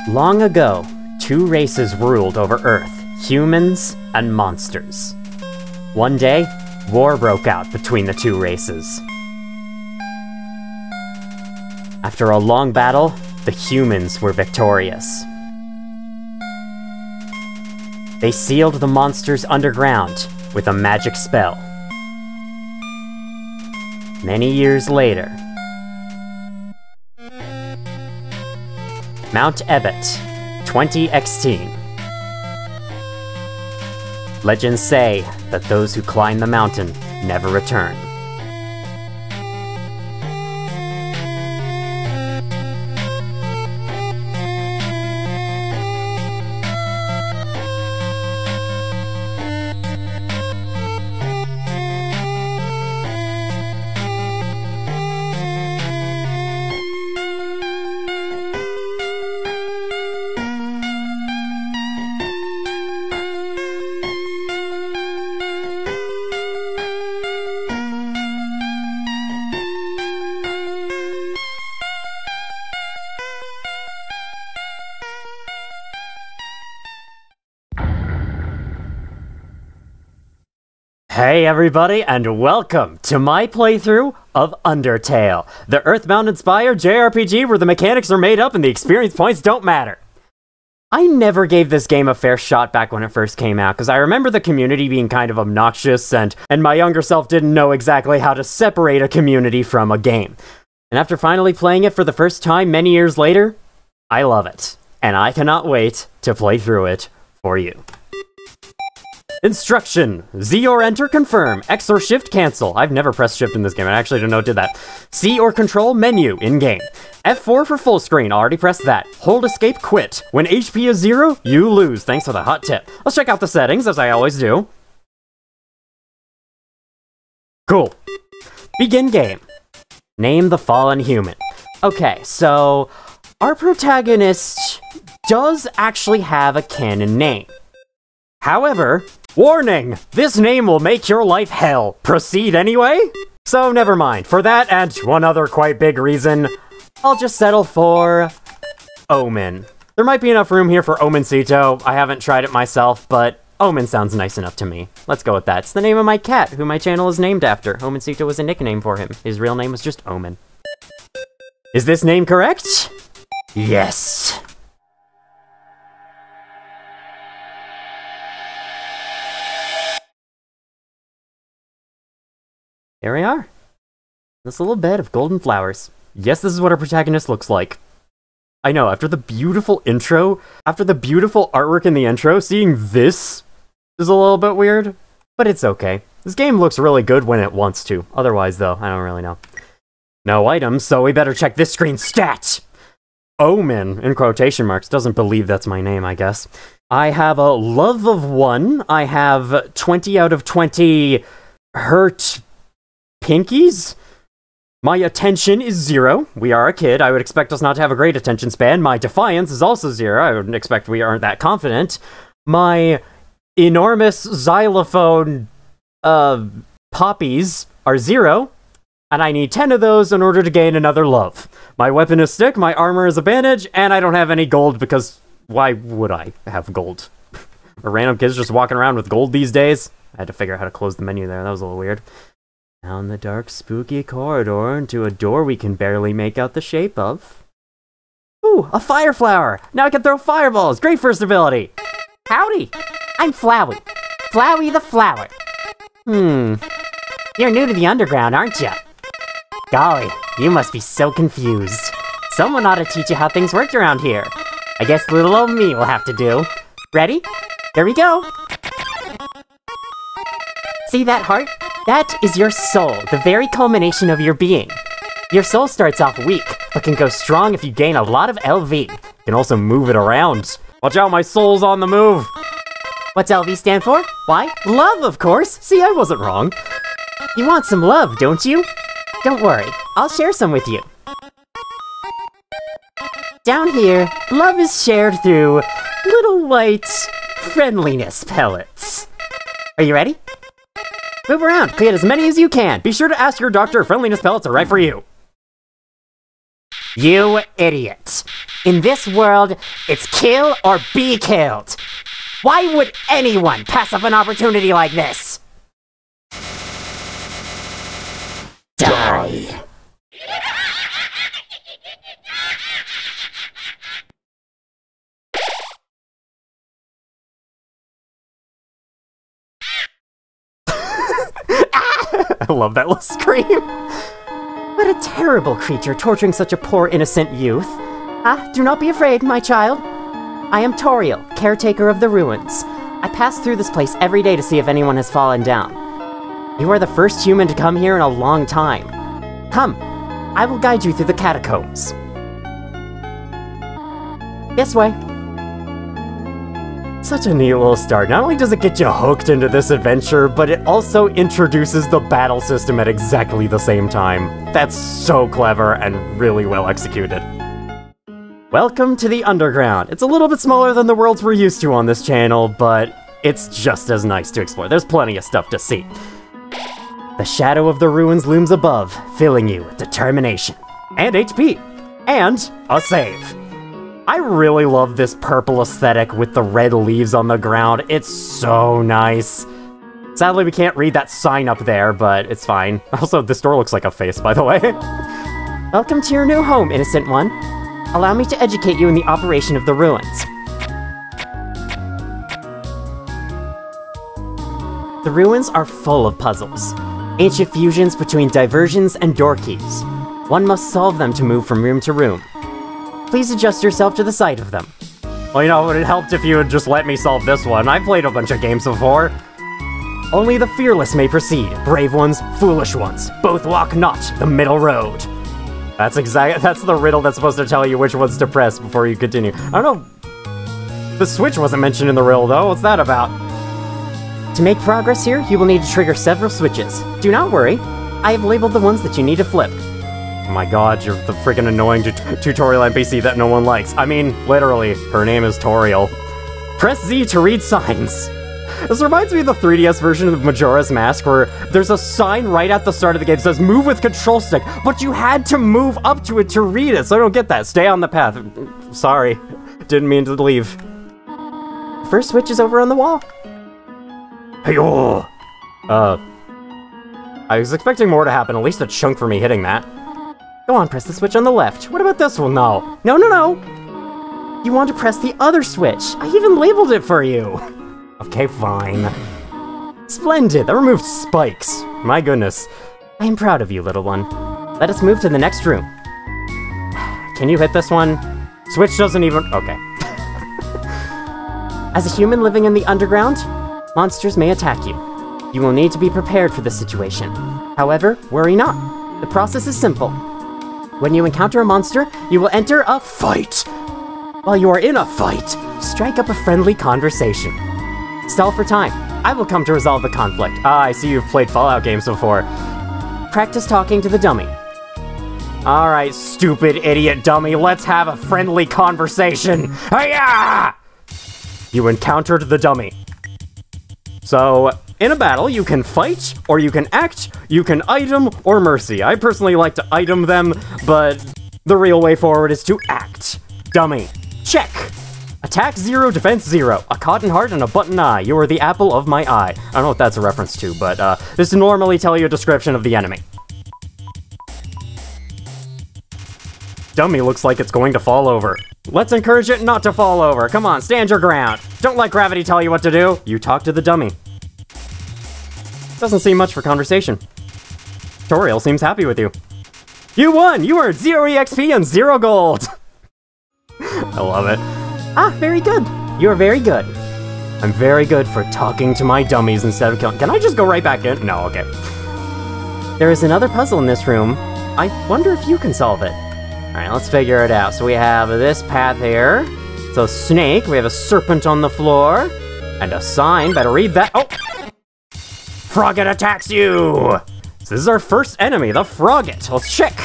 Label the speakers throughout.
Speaker 1: Long ago, two races ruled over Earth, humans and monsters. One day, war broke out between the two races. After a long battle, the humans were victorious. They sealed the monsters underground with a magic spell. Many years later, Mount Ebott, 2016. Legends say that those who climb the mountain never return. Hey everybody, and welcome to my playthrough of Undertale, the Earthbound-inspired JRPG where the mechanics are made up and the experience points don't matter. I never gave this game a fair shot back when it first came out, because I remember the community being kind of obnoxious, and my younger self didn't know exactly how to separate a community from a game. And after finally playing it for the first time many years later, I love it, and I cannot wait to play through it for you. Instruction. Z or enter confirm. X or shift cancel. I've never pressed shift in this game. I actually don't know it did that. C or control menu in-game. F4 for full screen. Already pressed that. Hold escape quit. When HP is 0, you lose. Thanks for the hot tip. Let's check out the settings, as I always do. Cool. Begin game. Name the fallen human. Okay, so our protagonist does actually have a canon name. However, warning! This name will make your life hell. Proceed anyway? So never mind. For that and one other quite big reason, I'll just settle for Omen. There might be enough room here for Omencito. I haven't tried it myself, but Omen sounds nice enough to me. Let's go with that. It's the name of my cat, who my channel is named after. Omencito was a nickname for him. His real name was just Omen. Is this name correct? Yes. Here we are. This little bed of golden flowers. Yes, this is what our protagonist looks like. I know, after the beautiful intro, after the beautiful artwork in the intro, seeing this is a little bit weird, but it's okay. This game looks really good when it wants to. Otherwise, though, I don't really know. No items, so we better check this screen's stats! Omen, in quotation marks, doesn't believe that's my name, I guess. I have a love of 1. I have 20 out of 20 hurt pinkies? My attention is 0. We are a kid. I would expect us not to have a great attention span. My defiance is also 0. I wouldn't expect we aren't that confident. My enormous xylophone, poppies are 0. And I need 10 of those in order to gain another love. My weapon is stick, my armor is a bandage, and I don't have any gold because why would I have gold? Are random kids just walking around with gold these days? I had to figure out how to close the menu there. That was a little weird. Down the dark, spooky corridor into a door we can barely make out the shape of. Ooh, a fire flower! Now I can throw fireballs! Great first ability!
Speaker 2: Howdy! I'm Flowey. Flowey the flower. You're new to the underground, aren't you? Golly, you must be so confused. Someone ought to teach you how things worked around here. I guess little old me will have to do. Ready? Here we go! See that heart? That is your soul, the very culmination of your being. Your soul starts off weak, but can go strong if you gain a lot of LV.
Speaker 1: You can also move it around. Watch out, my soul's on the move!
Speaker 2: What's LV stand for? Why, love, of course!
Speaker 1: See, I wasn't wrong.
Speaker 2: You want some love, don't you? Don't worry, I'll share some with you. Down here, love is shared through little white friendliness pellets. Are you ready?
Speaker 1: Move around, get as many as you can. Be sure to ask your doctor if friendliness pellets are right for you.
Speaker 2: You idiot. In this world, it's kill or be killed. Why would anyone pass up an opportunity like this? Die.
Speaker 1: I love that little scream.
Speaker 2: What a terrible creature torturing such a poor innocent youth. Do not be afraid, my child. I am Toriel, caretaker of the ruins. I pass through this place every day to see if anyone has fallen down. You are the first human to come here in a long time. Come, I will guide you through the catacombs. This way.
Speaker 1: Such a neat little start. Not only does it get you hooked into this adventure, but it also introduces the battle system at exactly the same time. That's so clever and really well executed. Welcome to the Underground. It's a little bit smaller than the worlds we're used to on this channel, but it's just as nice to explore. There's plenty of stuff to see. The shadow of the ruins looms above, filling you with determination. And HP. And a save. I really love this purple aesthetic with the red leaves on the ground. It's so nice. Sadly, we can't read that sign up there, but it's fine. Also, this door looks like a face, by the way.
Speaker 2: Welcome to your new home, innocent one. Allow me to educate you in the operation of the ruins. The ruins are full of puzzles. Ancient fusions between diversions and door keys. One must solve them to move from room to room. Please adjust yourself to the sight of them.
Speaker 1: Well, you know, it would have helped if you had just let me solve this one. I've played a bunch of games before. Only the fearless may proceed. Brave ones, foolish ones. Both walk not the middle road. That's the riddle that's supposed to tell you which ones to press before you continue. I don't know. The switch wasn't mentioned in the riddle, though. What's that about?
Speaker 2: To make progress here, you will need to trigger several switches. Do not worry. I have labeled the ones that you need to flip.
Speaker 1: Oh my god, you're the freaking annoying tutorial NPC that no one likes. I mean, literally, her name is Toriel. Press Z to read signs. This reminds me of the 3DS version of Majora's Mask, where there's a sign right at the start of the game that says, move with control stick, but you had to move up to it to read it, so I don't get that. Stay on the path. Sorry. Didn't mean to leave.
Speaker 2: The first switch is over on the wall.
Speaker 1: Hey-oh! I was expecting more to happen, at least a chunk for me hitting that.
Speaker 2: Go on, press the switch on the left.
Speaker 1: What about this one, though?
Speaker 2: No, no, no! You want to press the other switch. I even labeled it for you.
Speaker 1: Okay, fine. Splendid, that removed spikes. My goodness.
Speaker 2: I am proud of you, little one. Let us move to the next room.
Speaker 1: Can you hit this one? Switch doesn't even... Okay.
Speaker 2: As a human living in the underground, monsters may attack you. You will need to be prepared for this situation. However, worry not. The process is simple. When you encounter a monster, you will enter a fight. While you are in a fight, strike up a friendly conversation. Stall for time. I will come to resolve the conflict.
Speaker 1: Ah, I see you've played Fallout games before.
Speaker 2: Practice talking to the dummy.
Speaker 1: Alright, stupid idiot dummy, let's have a friendly conversation. Hiya! You encountered the dummy. So, in a battle, you can fight, or you can act, you can item, or mercy. I personally like to item them, but the real way forward is to act. Dummy. Check. Attack 0, defense 0. A cotton heart and a button eye. You are the apple of my eye. I don't know what that's a reference to, but this to normally tell you a description of the enemy. Dummy looks like it's going to fall over. Let's encourage it not to fall over. Come on, stand your ground. Don't let gravity tell you what to do. You talk to the dummy. Doesn't seem much for conversation. Toriel seems happy with you. You won! You earned 0 EXP and 0 gold! I love it.
Speaker 2: Ah, very good. You are very good.
Speaker 1: I'm very good for talking to my dummies instead of killing. Can I just go right back in? No, okay.
Speaker 2: There is another puzzle in this room. I wonder if you can solve it. Alright, let's figure it out. So we have this path here. It's a snake. We have a serpent on the floor. And a sign. Better read that. Oh!
Speaker 1: Frogget attacks you! So this is our first enemy, the Frogget. Let's check.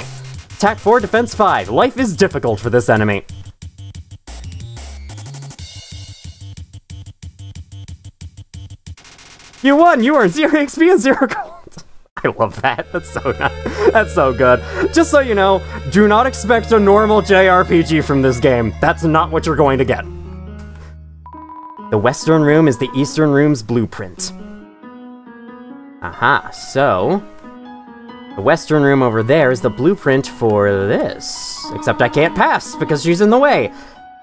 Speaker 1: Attack 4, defense 5. Life is difficult for this enemy. You won! You earned 0 XP and 0 gold! I love that. That's so good. Just so you know, do not expect a normal JRPG from this game. That's not what you're going to get.
Speaker 2: The western room is the eastern room's blueprint. Aha, so... the western room over there is the blueprint for this. Except I can't pass, because she's in the way.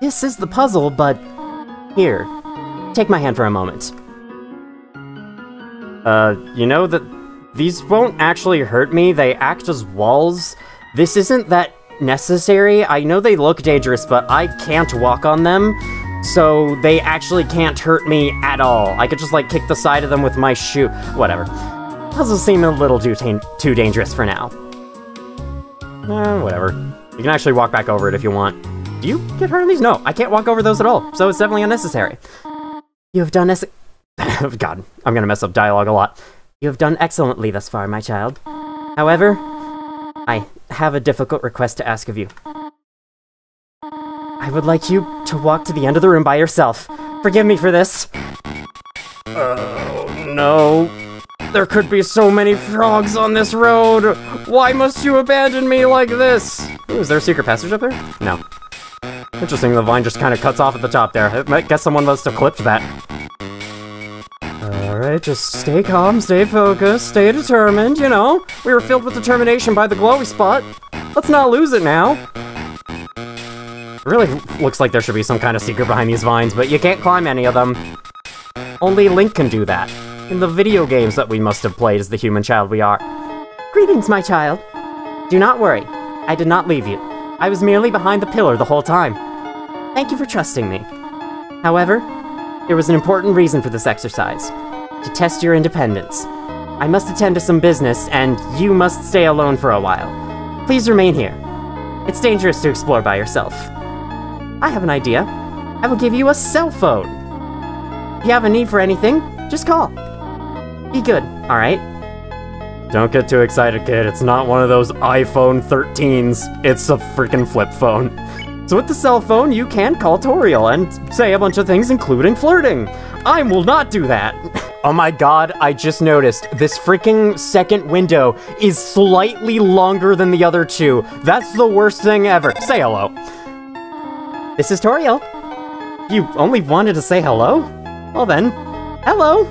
Speaker 2: This is the puzzle, but... here. Take my hand for a moment.
Speaker 1: You know that these won't actually hurt me. They act as walls. This isn't that necessary. I know they look dangerous, but I can't walk on them. So they actually can't hurt me at all. I could just, like, kick the side of them with my shoe. Whatever. Puzzles seem a little too dangerous for now. Whatever. You can actually walk back over it if you want. Do you get hurt on these? No, I can't walk over those at all, so it's definitely unnecessary.
Speaker 2: You have done
Speaker 1: God, I'm gonna mess up dialogue a lot.
Speaker 2: You have done excellently thus far, my child. However, I have a difficult request to ask of you. I would like you to walk to the end of the room by yourself. Forgive me for this.
Speaker 1: Oh, no. There could be so many frogs on this road. Why must you abandon me like this? Ooh, is there a secret passage up there? No. Interesting, the vine just kind of cuts off at the top there. I guess someone must have clipped that. Alright, just stay calm, stay focused, stay determined, you know? We were filled with determination by the glowy spot. Let's not lose it now. It really looks like there should be some kind of secret behind these vines, but you can't climb any of them. Only Link can do that. In the video games that we must have played as the human child we are.
Speaker 2: Greetings, my child. Do not worry. I did not leave you. I was merely behind the pillar the whole time. Thank you for trusting me. However, there was an important reason for this exercise. To test your independence. I must attend to some business, and you must stay alone for a while. Please remain here. It's dangerous to explore by yourself. I have an idea. I will give you a cell phone. If you have a need for anything, just call. Be good, alright?
Speaker 1: Don't get too excited, kid. It's not one of those iPhone 13s. It's a freaking flip phone. So with the cell phone, you can call Toriel and say a bunch of things, including flirting. I will not do that. Oh my god, I just noticed. This freaking second window is slightly longer than the other two. That's the worst thing ever. Say hello.
Speaker 2: This is Toriel.
Speaker 1: You only wanted to say hello? Well then, hello.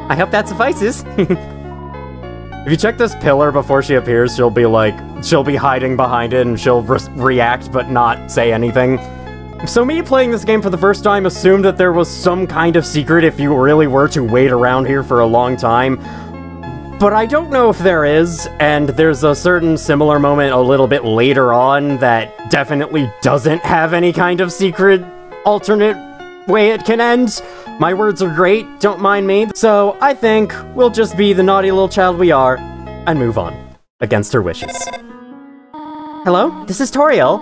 Speaker 2: I hope that suffices.
Speaker 1: If you check this pillar before she appears, she'll be hiding behind it and she'll react but not say anything. So me playing this game for the first time assumed that there was some kind of secret if you really were to wait around here for a long time. But I don't know if there is, and there's a certain similar moment a little bit later on that definitely doesn't have any kind of secret alternate way it can end. My words are great, don't mind me. So I think we'll just be the naughty little child we are and move on, against her wishes.
Speaker 2: Hello, this is Toriel.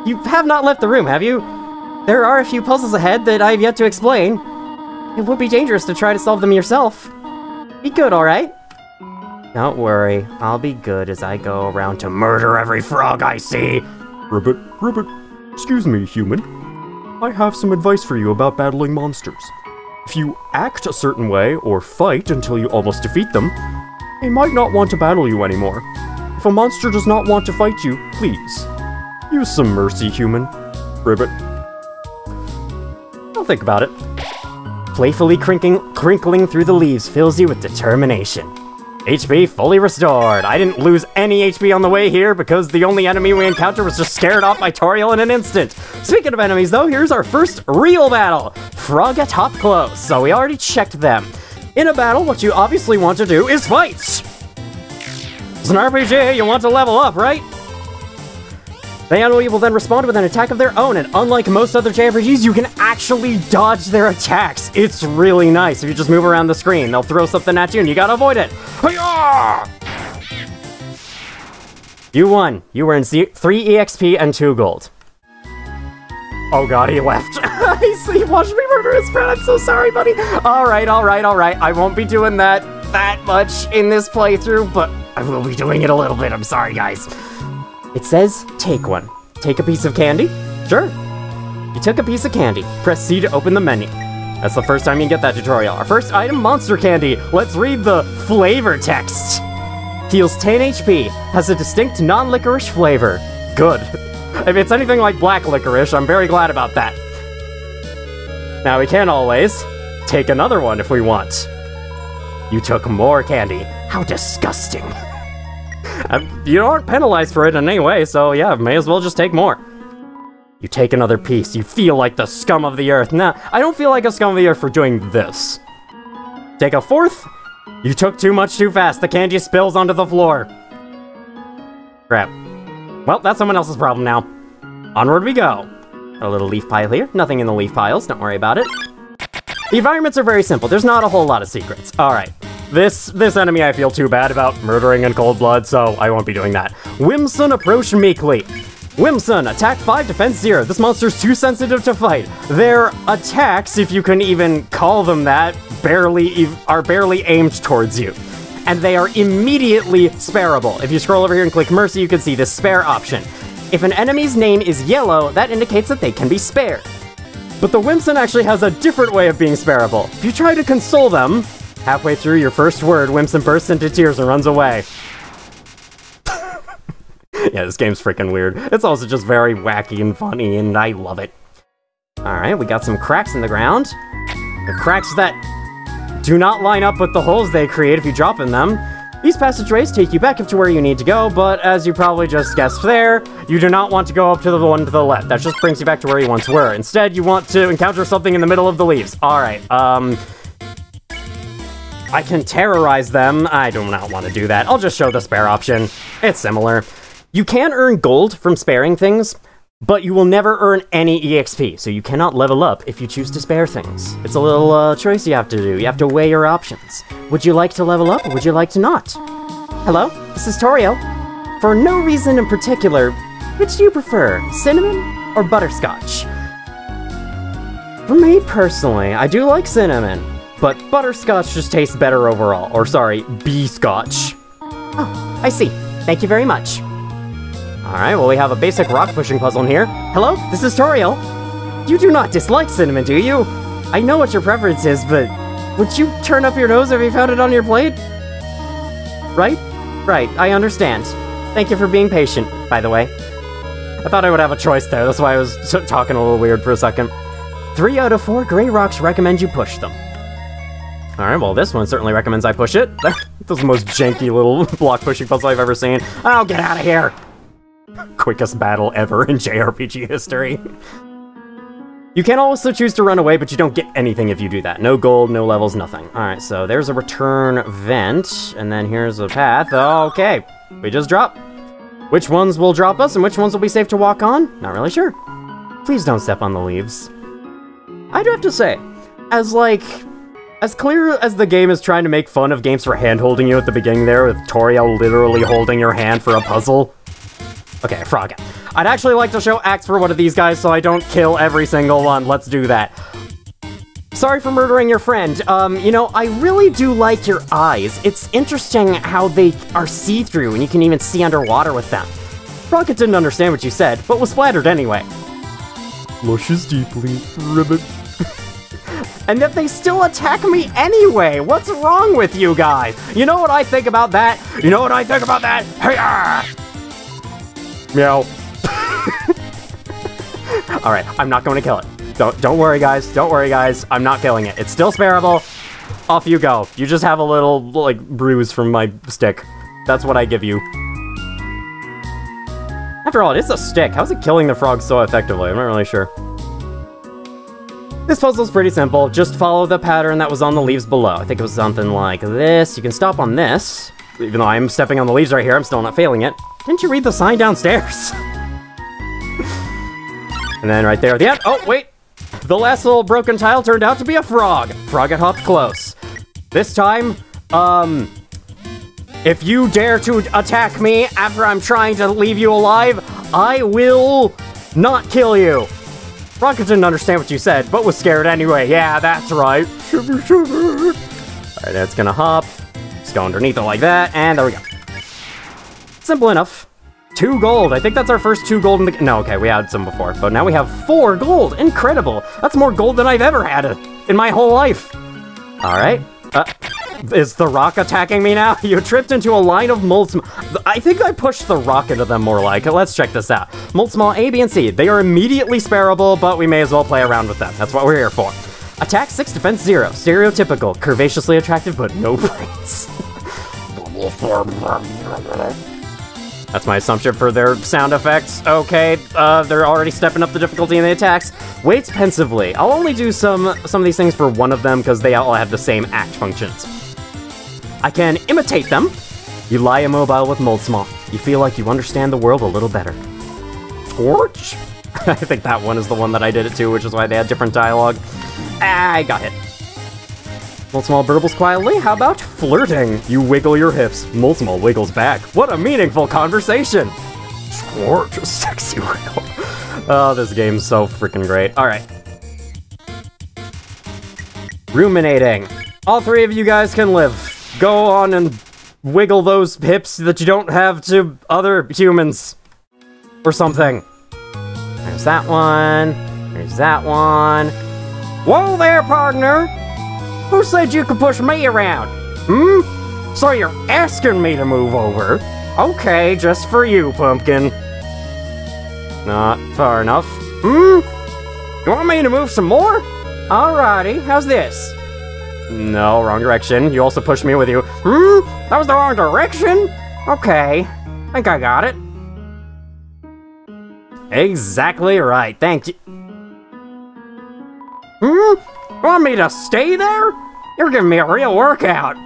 Speaker 2: You have not left the room, have you? There are a few puzzles ahead that I have yet to explain. It would be dangerous to try to solve them yourself. Be good, alright?
Speaker 1: Don't worry, I'll be good as I go around to murder every frog I see. Ribbit, excuse me, human. I have some advice for you about battling monsters. If you act a certain way, or fight until you almost defeat them, they might not want to battle you anymore. If a monster does not want to fight you, please, use some mercy, human. Ribbit. I'll think about it.
Speaker 2: Playfully crinkling through the leaves fills you with determination.
Speaker 1: HP fully restored. I didn't lose any HP on the way here because the only enemy we encountered was just scared off by Toriel in an instant. Speaking of enemies though, here's our first real battle. Frog at top close, so we already checked them. In a battle, what you obviously want to do is fight. It's an RPG, you want to level up, right? The enemy will then respond with an attack of their own, and unlike most other JRPGs, you can actually dodge their attacks. It's really nice. If you just move around the screen, they'll throw something at you and you gotta avoid it. Hi-yah! You won. You were in 3 EXP and 2 gold. Oh god, he left. He watched me murder his friend. I'm so sorry, buddy. Alright. I won't be doing that much in this playthrough, but I will be doing it a little bit. I'm sorry, guys.
Speaker 2: It says, take one. Take a piece of candy?
Speaker 1: Sure.
Speaker 2: You took a piece of candy. Press C to open the menu.
Speaker 1: That's the first time you get that tutorial. Our first item, monster candy. Let's read the flavor text. Heals 10 HP, has a distinct non-licorice flavor. Good. If it's anything like black licorice, I'm very glad about that. Now we can always take another one if we want. You took more candy. How disgusting. You aren't penalized for it in any way, so yeah, may as well just take more. You take another piece. You feel like the scum of the earth. Nah, I don't feel like a scum of the earth for doing this. Take a fourth. You took too much too fast. The candy spills onto the floor. Crap. Well, that's someone else's problem now. Onward we go. A little leaf pile here. Nothing in the leaf piles. Don't worry about it. The environments are very simple. There's not a whole lot of secrets. Alright. This enemy I feel too bad about murdering in cold blood, so I won't be doing that. Whimsun approach meekly. Whimsun, attack 5, defense 0. This monster's too sensitive to fight. Their attacks, if you can even call them that, are barely aimed towards you. And they are immediately spareable. If you scroll over here and click Mercy, you can see the spare option. If an enemy's name is yellow, that indicates that they can be spared. But the Whimsun actually has a different way of being spareable. If you try to console them, halfway through your first word, Whimsun bursts into tears and runs away. Yeah, this game's freaking weird. It's also just very wacky and funny, and I love it. Alright, we got some cracks in the ground. The cracks that do not line up with the holes they create if you drop in them. These passageways take you back up to where you need to go, but as you probably just guessed there, you do not want to go up to the one to the left. That just brings you back to where you once were. Instead, you want to encounter something in the middle of the leaves. Alright, I can terrorize them. I do not want to do that. I'll just show the spare option. It's similar. You can earn gold from sparing things, but you will never earn any EXP, so you cannot level up if you choose to spare things. It's a little choice you have to do. You have to weigh your options. Would you like to level up, or would you like to not? Hello, this is Toriel. For no reason in particular, which do you prefer, cinnamon or butterscotch? For me personally, I do like cinnamon, but butterscotch just tastes better overall. Or sorry, bee-scotch. Oh, I see. Thank you very much. Alright, well we have a basic rock pushing puzzle in here. Hello, this is Toriel. You do not dislike cinnamon, do you? I know what your preference is, but would you turn up your nose if you found it on your plate? Right? Right, I understand. Thank you for being patient, by the way. I thought I would have a choice there, that's why I was talking a little weird for a second. 3 out of 4 gray rocks recommend you push them. Alright, well this one certainly recommends I push it. This is the most janky little block pushing puzzle I've ever seen. Oh, get out of here! Quickest battle ever in JRPG history. You can also choose to run away, but you don't get anything if you do that. No gold, no levels, nothing. Alright, so there's a return vent, and then here's a path. Okay, we just drop. Which ones will drop us, and which ones will be safe to walk on? Not really sure. Please don't step on the leaves. I do have to say, as clear as the game is trying to make fun of games for hand-holding you at the beginning there, with Toriel literally holding your hand for a puzzle. Okay, frog. I'd actually like to show Axe for one of these guys so I don't kill every single one. Let's do that. Sorry for murdering your friend. You know, I really do like your eyes. It's interesting how they are see-through and you can even see underwater with them. Rocket didn't understand what you said, but was flattered anyway. Blushes deeply, ribbit. And yet they still attack me anyway! What's wrong with you guys? You know what I think about that? You know what I think about that? Hey-ah! Meow. Alright, I'm not going to kill it. Don't worry, guys. Don't worry, guys. I'm not killing it. It's still spareable. Off you go. You just have a little, like, bruise from my stick. That's what I give you. After all, it is a stick. How's it killing the frog so effectively? I'm not really sure. This puzzle's pretty simple. Just follow the pattern that was on the leaves below. I think it was something like this. You can stop on this. Even though I'm stepping on the leaves right here, I'm still not failing it. Didn't you read the sign downstairs? And then right there at the end, oh, wait! The last little broken tile turned out to be a frog. Frog had hopped close. This time, if you dare to attack me after I'm trying to leave you alive, I will not kill you. Rocket didn't understand what you said, but was scared anyway. Yeah, that's right. Alright, that's gonna hop. Just go underneath it like that, and there we go. Simple enough. 2 gold. I think that's our first 2 gold in the... No, okay, we had some before, but now we have 4 gold. Incredible. That's more gold than I've ever had. in my whole life. Alright. Is the rock attacking me now? You tripped into a line of molds. I think I pushed the rock into them more like. Let's check this out. Mold small A, B, and C. They are immediately sparable, but we may as well play around with them. That's what we're here for. Attack 6, defense 0. Stereotypical. Curvaceously attractive, but no brains. That's my assumption for their sound effects. Okay, they're already stepping up the difficulty in the attacks. Waits pensively. I'll only do some of these things for one of them because they all have the same act functions. I can imitate them. You lie immobile with mold small. You feel like you understand the world a little better. Torch? I think that one is the one that I did it to, which is why they had different dialogue. I got hit. Mold small burbles quietly. How about flirting? You wiggle your hips. Mold small wiggles back. What a meaningful conversation. Scorch, sexy wiggle. Oh, this game's so freaking great. All right. Ruminating. All three of you guys can live. Go on and wiggle those hips that you don't have to other humans. Or something. There's that one. There's that one. Whoa there, partner! Who said you could push me around? Hmm? So you're asking me to move over? Okay, just for you, pumpkin. Not far enough. Hmm? You want me to move some more? Alrighty, how's this? No, wrong direction. You also pushed me with you. Hmm? That was the wrong direction? Okay, think I got it. Exactly right, thank you. Hmm? Want me to stay there? You're giving me a real workout.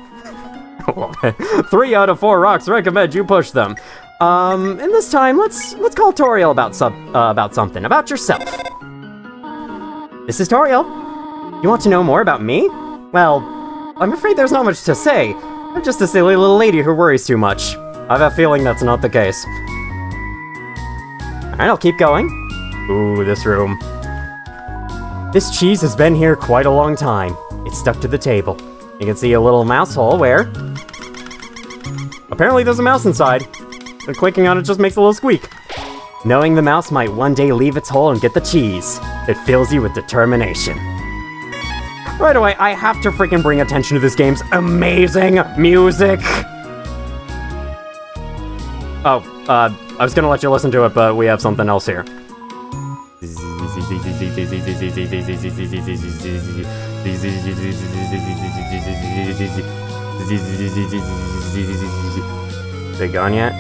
Speaker 1: 3 out of 4 rocks recommend you push them. And this time, let's call Toriel about something. About yourself. This is Toriel. You want to know more about me? Well, I'm afraid there's not much to say. I'm just a silly little lady who worries too much. I have a feeling that's not the case. Alright, I'll keep going. Ooh, this room. This cheese has been here quite a long time. It's stuck to the table. You can see a little mouse hole where... apparently there's a mouse inside. And clicking on it just makes a little squeak. Knowing the mouse might one day leave its hole and get the cheese, it fills you with determination. Right away, I have to freaking bring attention to this game's amazing music! Oh, I was gonna let you listen to it, but we have something else here. Is it gone yet?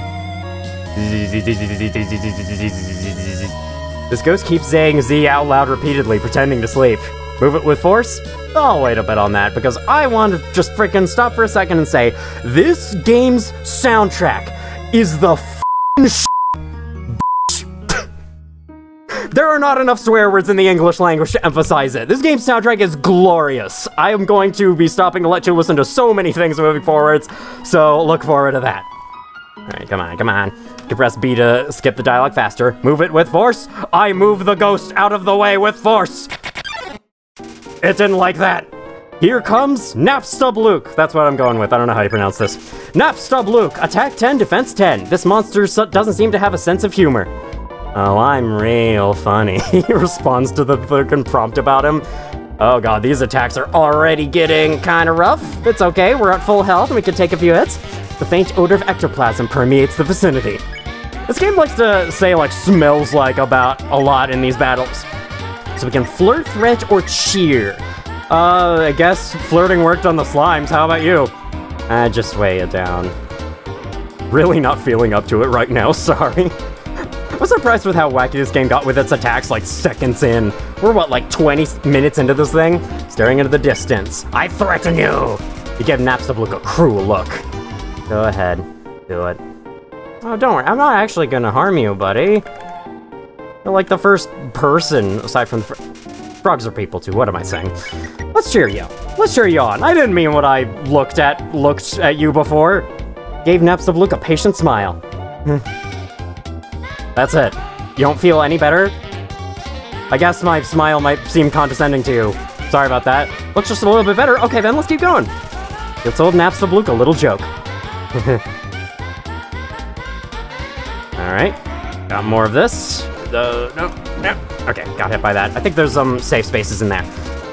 Speaker 1: This ghost keeps saying Z out loud repeatedly, pretending to sleep. Move it with force? I'll wait a bit on that, because I want to just freaking stop for a second and say, this game's soundtrack is the f***ing sh**. There are not enough swear words in the English language to emphasize it. This game's soundtrack is glorious. I am going to be stopping to let you listen to so many things moving forwards, so look forward to that. Alright, come on, come on. You can press B to skip the dialogue faster. Move it with force. I move the ghost out of the way with force. It didn't like that. Here comes Napstablook. That's what I'm going with. I don't know how you pronounce this. Napstablook. Attack 10, defense 10. This monster doesn't seem to have a sense of humor. Oh, I'm real funny. He responds to the fucking prompt about him. Oh god, these attacks are already getting kind of rough. It's okay, we're at full health and we can take a few hits. The faint odor of ectoplasm permeates the vicinity. This game likes to say, like, smells like about a lot in these battles. So we can flirt, threat, or cheer. I guess flirting worked on the slimes. How about you? Just weigh it down. Really not feeling up to it right now, sorry. I'm surprised with how wacky this game got with its attacks, like, seconds in. We're, what, like 20 minutes into this thing? Staring into the distance. I threaten you! You give Napstablook a cruel look. Go ahead. Do it. Oh, don't worry. I'm not actually gonna harm you, buddy. You're like the first person, aside from the frogs are people too. What am I saying? Let's cheer you. Let's cheer you on. I didn't mean what I looked at you before. Gave Napstablook a patient smile. That's it. You don't feel any better? I guess my smile might seem condescending to you. Sorry about that. Looks just a little bit better. Okay, then let's keep going. You told Napstablook a little joke. Alright. Got more of this. No. Okay, got hit by that. I think there's some safe spaces in there.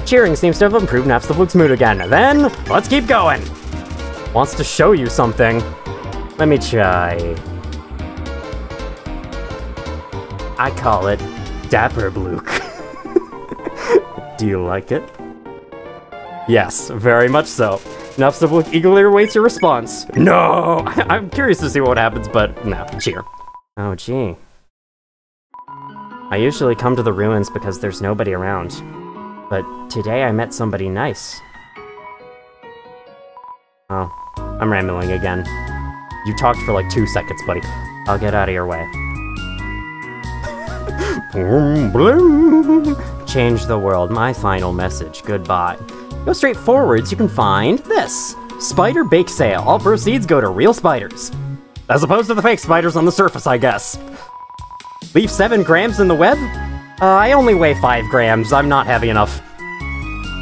Speaker 1: Cheering seems to have improved Napstablook's mood again. Then, let's keep going. Wants to show you something. Let me try. I call it Dapperblook. Do you like it? Yes, very much so. Napstablook eagerly awaits your response. No! I'm curious to see what happens, but no, cheer. Oh, gee. I usually come to the ruins because there's nobody around. But today I met somebody nice. Oh, I'm rambling again. You talked for like 2 seconds, buddy. I'll get out of your way. Change the world, my final message. Goodbye. Go straight forwards, you can find this. Spider bake sale. All proceeds go to real spiders. As opposed to the fake spiders on the surface, I guess. Leave 7 grams in the web? I only weigh 5 grams. I'm not heavy enough.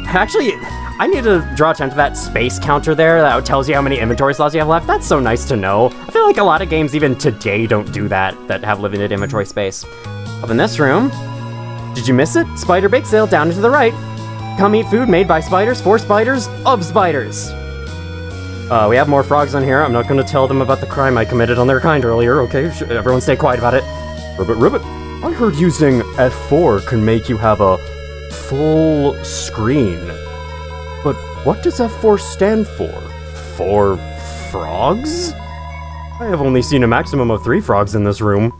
Speaker 1: Actually, I need to draw attention to that space counter there that tells you how many inventory slots you have left. That's so nice to know. I feel like a lot of games even today don't do that have limited inventory space. Up in this room, did you miss it? Spider bake sale down and to the right. Come eat food made by spiders, for spiders, of spiders. We have more frogs on here. I'm not going to tell them about the crime I committed on their kind earlier, okay? Everyone stay quiet about it. Ribbit, I heard using F4 can make you have a full screen. But what does F4 stand for? 4 frogs? I have only seen a maximum of 3 frogs in this room.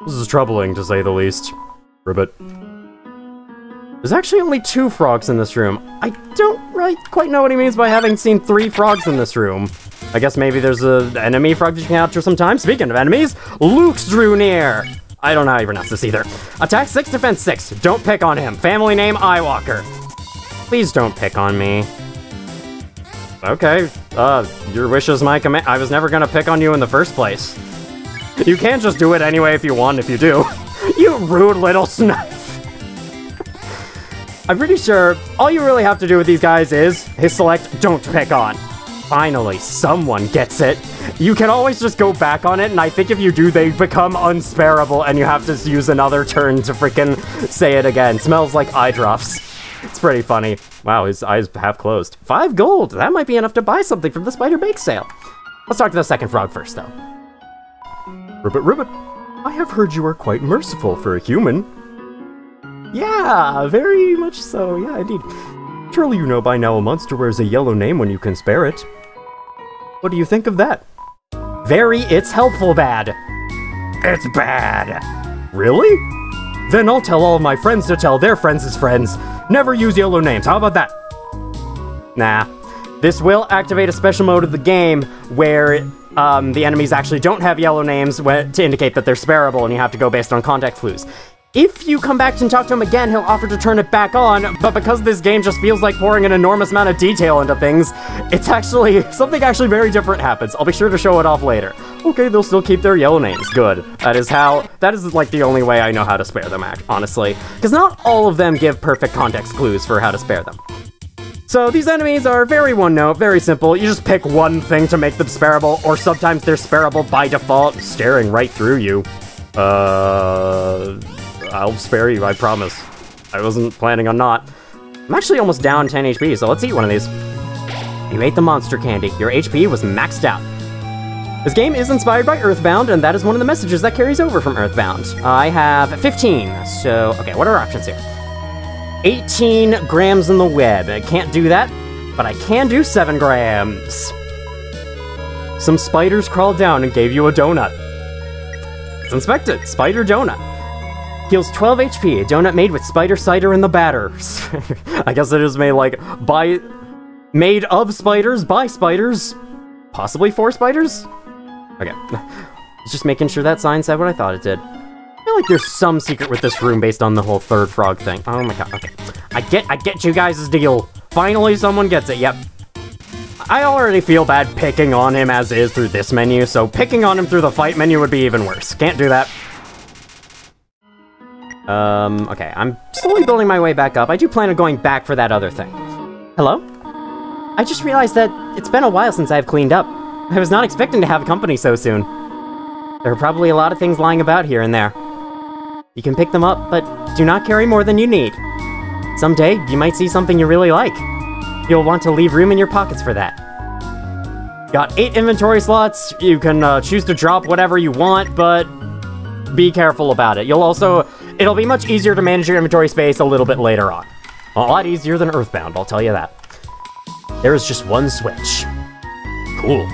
Speaker 1: This is troubling, to say the least. Ribbit. There's actually only 2 frogs in this room. I don't quite know what he means by having seen 3 frogs in this room. I guess maybe there's an enemy frog that you can capture sometime. Speaking of enemies, Luke's drew near. I don't know how you pronounce this either. Attack 6, defense 6. Don't pick on him. Family name, Eyewalker. Please don't pick on me. Okay, your wish is my command. I was never gonna pick on you in the first place. You can't just do it anyway if you want, if you do. You rude little snuff. I'm pretty sure all you really have to do with these guys is select don't pick on. Finally, someone gets it. You can always just go back on it, and I think if you do, they become unsparable, and you have to use another turn to freaking say it again. Smells like eye drops. It's pretty funny. Wow, his eyes half closed. 5 gold! That might be enough to buy something from the spider bake sale. Let's talk to the second frog first, though. Ribbit, I have heard you are quite merciful for a human. Yeah, very much so. Yeah, indeed. Surely you know by now a monster wears a yellow name when you can spare it. What do you think of that? Very, it's helpful bad. It's bad. Really? Then I'll tell all of my friends to tell their friends' friends. Never use yellow names. How about that? Nah. This will activate a special mode of the game where the enemies actually don't have yellow names to indicate that they're sparable, and you have to go based on context clues. If you come back and talk to him again, he'll offer to turn it back on, but because this game just feels like pouring an enormous amount of detail into things, it's actually, something actually very different happens. I'll be sure to show it off later. Okay, they'll still keep their yellow names. Good. That is like the only way I know how to spare them, honestly. Because not all of them give perfect context clues for how to spare them. So these enemies are very one-note, very simple. You just pick one thing to make them sparable, or sometimes they're sparable by default, staring right through you. I'll spare you, I promise. I wasn't planning on not. I'm actually almost down 10 HP, so let's eat one of these. You ate the monster candy. Your HP was maxed out. This game is inspired by Earthbound, and that is one of the messages that carries over from Earthbound. I have 15, so... Okay, what are our options here? 18 grams in the web. I can't do that, but I can do 7 grams. Some spiders crawled down and gave you a donut. Let's inspect it. Spider donut. Heals 12 HP, a donut made with spider cider in the batter. I guess it is made, like, made of spiders, by spiders. Possibly for spiders? Okay. Just making sure that sign said what I thought it did. I feel like there's some secret with this room based on the whole third frog thing. Oh my god, okay. I get you guys' deal. Finally someone gets it, yep. I already feel bad picking on him as is through this menu, so picking on him through the fight menu would be even worse. Can't do that. Okay, I'm slowly building my way back up. I do plan on going back for that other thing. Hello? I just realized that it's been a while since I've cleaned up. I was not expecting to have company so soon. There are probably a lot of things lying about here and there. You can pick them up, but do not carry more than you need.
Speaker 2: Someday, you might see something you really like. You'll want to leave room in your pockets for that. Got 8 inventory slots. You can choose to drop whatever you want, but be careful about it. It'll be much easier to manage your inventory space a little bit later on. A lot easier than Earthbound, I'll tell you that. There is just one switch. Cool.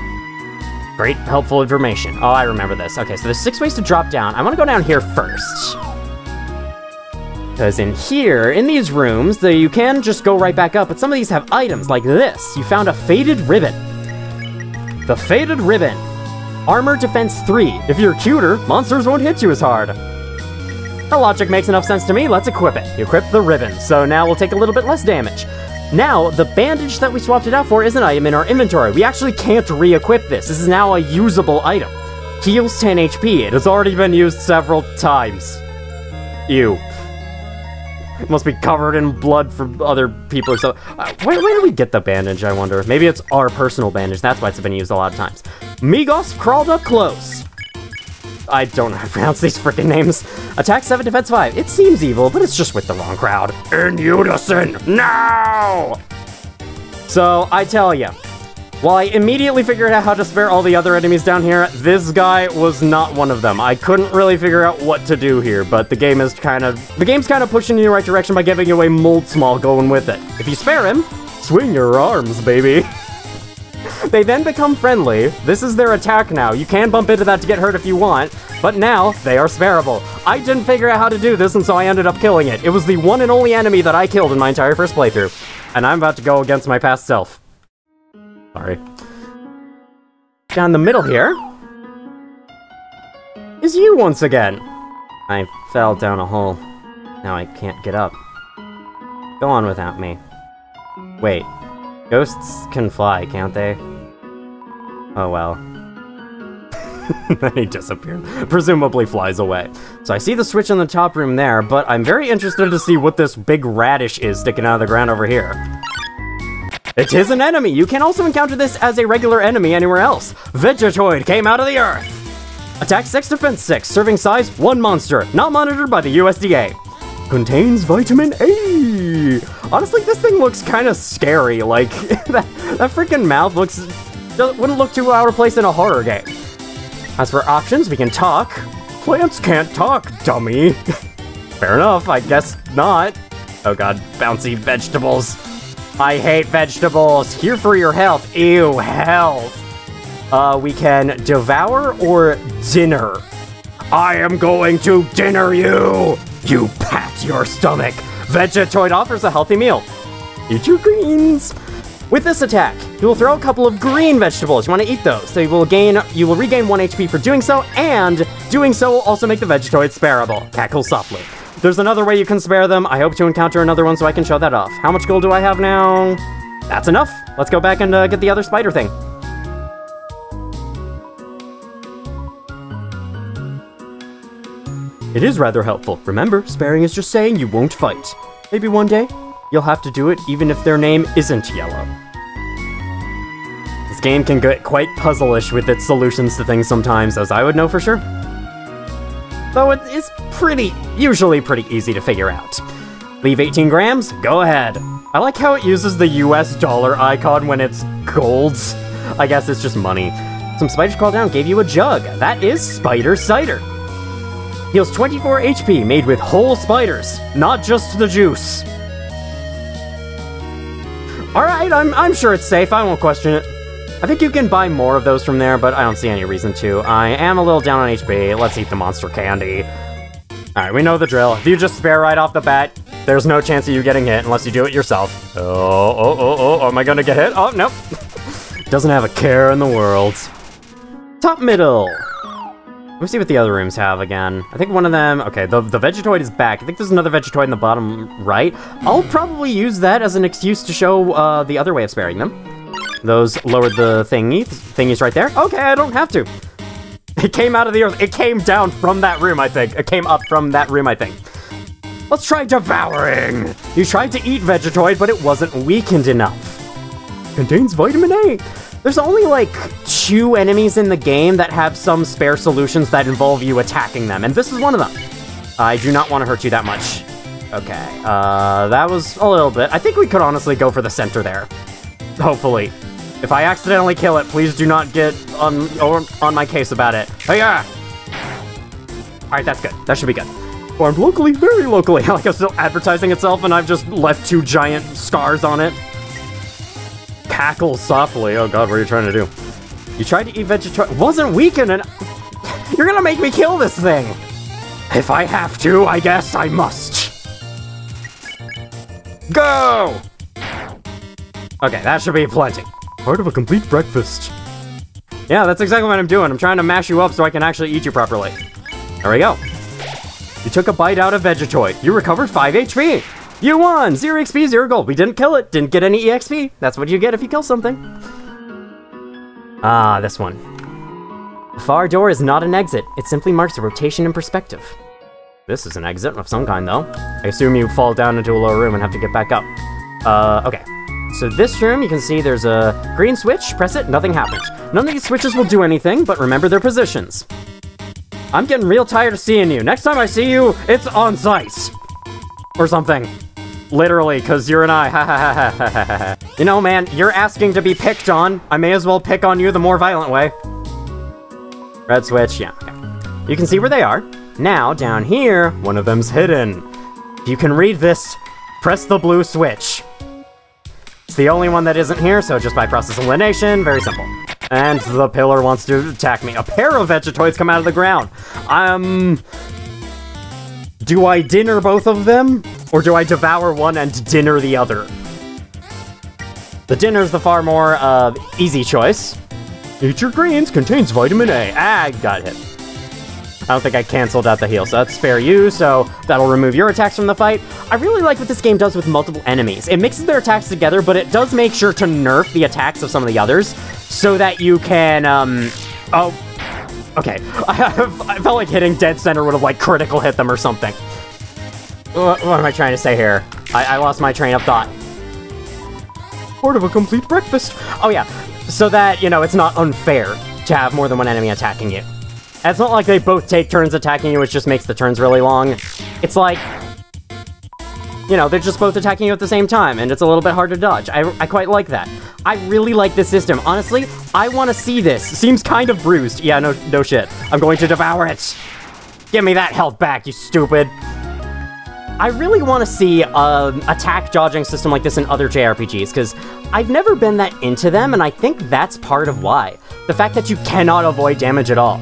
Speaker 2: Great, helpful information. Oh, I remember this. Okay, so there's 6 ways to drop down. I want to go down here first. Because in here, in these rooms, you can just go right back up, but some of these have items like this. You found a faded ribbon. The faded ribbon. Armor defense 3. If you're cuter, monsters won't hit you as hard. The logic makes enough sense to me. Let's equip it. You equip the ribbon, so now we'll take a little bit less damage. Now, the bandage that we swapped it out for is an item in our inventory. We actually can't re-equip this. This is now a usable item. Heals 10 HP. It has already been used several times. Ew. It must be covered in blood from other people or so. Where do we get the bandage, I wonder? Maybe it's our personal bandage. That's why it's been used a lot of times. Migos crawled up close. I don't know how to pronounce these freaking names. Attack 7, defense 5. It seems evil, but it's just with the wrong crowd. In unison, now! So, I tell ya, while I immediately figured out how to spare all the other enemies down here, this guy was not one of them. I couldn't really figure out what to do here, but the game's kind of pushing you in the right direction by giving you a Mold Small going with it. If you spare him, swing your arms, baby. They then become friendly. This is their attack now. You can bump into that to get hurt if you want, but now they are spareable. I didn't figure out how to do this, and so I ended up killing it. It was the one and only enemy that I killed in my entire first playthrough, and I'm about to go against my past self. Sorry. Down the middle here is you once again. I fell down a hole. Now I can't get up. Go on without me. Wait. Ghosts can fly, can't they? Oh well. Then he disappeared. Presumably flies away. So I see the switch in the top room there, but I'm very interested to see what this big radish is sticking out of the ground over here. It is an enemy! You can also encounter this as a regular enemy anywhere else. Vegetoid came out of the earth! Attack 6, defense 6, serving size 1 monster, not monitored by the USDA. Contains vitamin A! Honestly, this thing looks kind of scary, like, that freaking mouth wouldn't look too out of place in a horror game. As for options, we can talk. Plants can't talk, dummy. Fair enough, I guess not. Oh god, bouncy vegetables. I hate vegetables. Here for your health. Ew, health. We can devour or dinner. I am going to dinner you. You pat your stomach. Vegetoid offers a healthy meal. Eat your greens. With this attack, you will throw a couple of green vegetables. You want to eat those. So you will regain 1 HP for doing so, and doing so will also make the Vegetoid spareable. Cackle softly. There's another way you can spare them. I hope to encounter another one so I can show that off. How much gold do I have now? That's enough. Let's go back and get the other spider thing. It is rather helpful. Remember, sparing is just saying you won't fight. Maybe one day, you'll have to do it even if their name isn't yellow. This game can get quite puzzle-ish with its solutions to things sometimes, as I would know for sure. Though it is usually pretty easy to figure out. Leave 18 grams? Go ahead. I like how it uses the US dollar icon when it's gold. I guess it's just money. Some spiders crawled down, gave you a jug. That is spider cider. Heals 24 HP, made with whole spiders, not just the juice. Alright, I'm sure it's safe, I won't question it. I think you can buy more of those from there, but I don't see any reason to. I am a little down on HP, let's eat the monster candy. Alright, we know the drill. If you just spare right off the bat, there's no chance of you getting hit unless you do it yourself. Oh, am I gonna get hit? Oh, nope. Doesn't have a care in the world. Top middle. Let me see what the other rooms have again. I think one of them... Okay, the Vegetoid is back. I think there's another Vegetoid in the bottom right. I'll probably use that as an excuse to show the other way of sparing them. Those lowered the thingies right there. Okay, I don't have to. It came out of the earth. It came down from that room, I think. It came up from that room, I think. Let's try devouring. You tried to eat Vegetoid, but it wasn't weakened enough. Contains vitamin A. There's only, like, 2 enemies in the game that have some spare solutions that involve you attacking them, and this is one of them. I do not want to hurt you that much.
Speaker 1: Okay, that was a little bit. I think we could honestly go for the center there. Hopefully. If I accidentally kill it, please do not get on my case about it. Hiya! Alright, that's good. That should be good. Farmed locally, very locally. Like it's still advertising itself and I've just left 2 giant scars on it. Cackle softly. Oh god, what are you trying to do? You tried to eat vegetarian. Wasn't weakened and... You're gonna make me kill this thing! If I have to, I guess I must. Go! Okay, that should be plenty. Part of a complete breakfast. Yeah, that's exactly what I'm doing. I'm trying to mash you up so I can actually eat you properly. There we go. You took a bite out of Vegetoid. You recovered 5 HP. You won! 0 XP, 0 gold. We didn't kill it. Didn't get any EXP. That's what you get if you kill something. Ah, this one. The far door is not an exit. It simply marks a rotation in perspective. This is an exit of some kind, though. I assume you fall down into a lower room and have to get back up. Okay. So this room, you can see there's a green switch. Press it, nothing happens. None of these switches will do anything, but remember their positions. I'm getting real tired of seeing you. Next time I see you, it's on site. Or something. Literally, because you're an eye. Ha ha ha ha ha ha ha. You know, man, you're asking to be picked on. I may as well pick on you the more violent way. Red switch, yeah. Okay. You can see where they are. Now, down here, one of them's hidden. If you can read this, press the blue switch. It's the only one that isn't here, so just by process elimination, very simple. And the pillar wants to attack me. A pair of Vegetoids come out of the ground. Do I dinner both of them? Or do I devour one and dinner the other? The dinner's the far more, easy choice. Eat your greens, contains vitamin A. Ah, got hit. I don't think I canceled out the heal, so that's spare you, so that'll remove your attacks from the fight. I really like what this game does with multiple enemies. It mixes their attacks together, but it does make sure to nerf the attacks of some of the others, so that you can, oh, okay. I felt like hitting dead center would have, like, critical hit them or something. What am I trying to say here? I lost my train of thought. Part of a complete breakfast. Oh, yeah. So that, you know, it's not unfair to have more than one enemy attacking you. It's not like they both take turns attacking you, which just makes the turns really long. It's like, you know, they're just both attacking you at the same time, and it's a little bit hard to dodge. I quite like that. I really like this system. Honestly, I want to see this. Seems kind of bruised. Yeah, no shit. I'm going to devour it. Give me that health back, you stupid. I really want to see an attack dodging system like this in other JRPGs, because I've never been that into them, and I think that's part of why. The fact that you cannot avoid damage at all.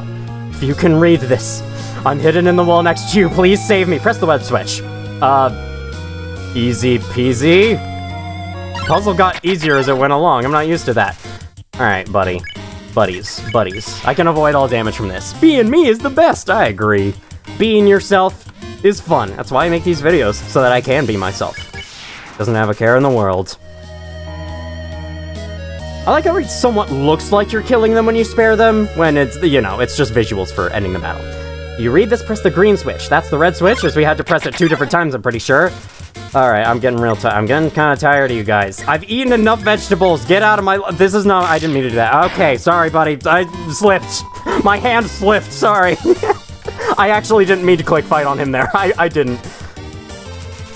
Speaker 1: If you can read this, I'm hidden in the wall next to you, please save me. Press the web switch. Easy peasy. Puzzle got easier as it went along, I'm not used to that. Alright, buddy. Buddies. I can avoid all damage from this. Being me is the best, I agree. Being yourself is fun. That's why I make these videos, so that I can be myself. Doesn't have a care in the world. I like how it somewhat looks like you're killing them when you spare them, when it's, you know, it's just visuals for ending the battle. You read this, press the green switch. That's the red switch, as we had to press it 2 different times, I'm pretty sure. Alright, I'm getting I'm getting kind of tired of you guys. I've eaten enough vegetables. Get out of my... This is not... I didn't mean to do that. Okay, sorry, buddy. I slipped. My hand slipped, sorry. I actually didn't mean to click fight on him there. I didn't.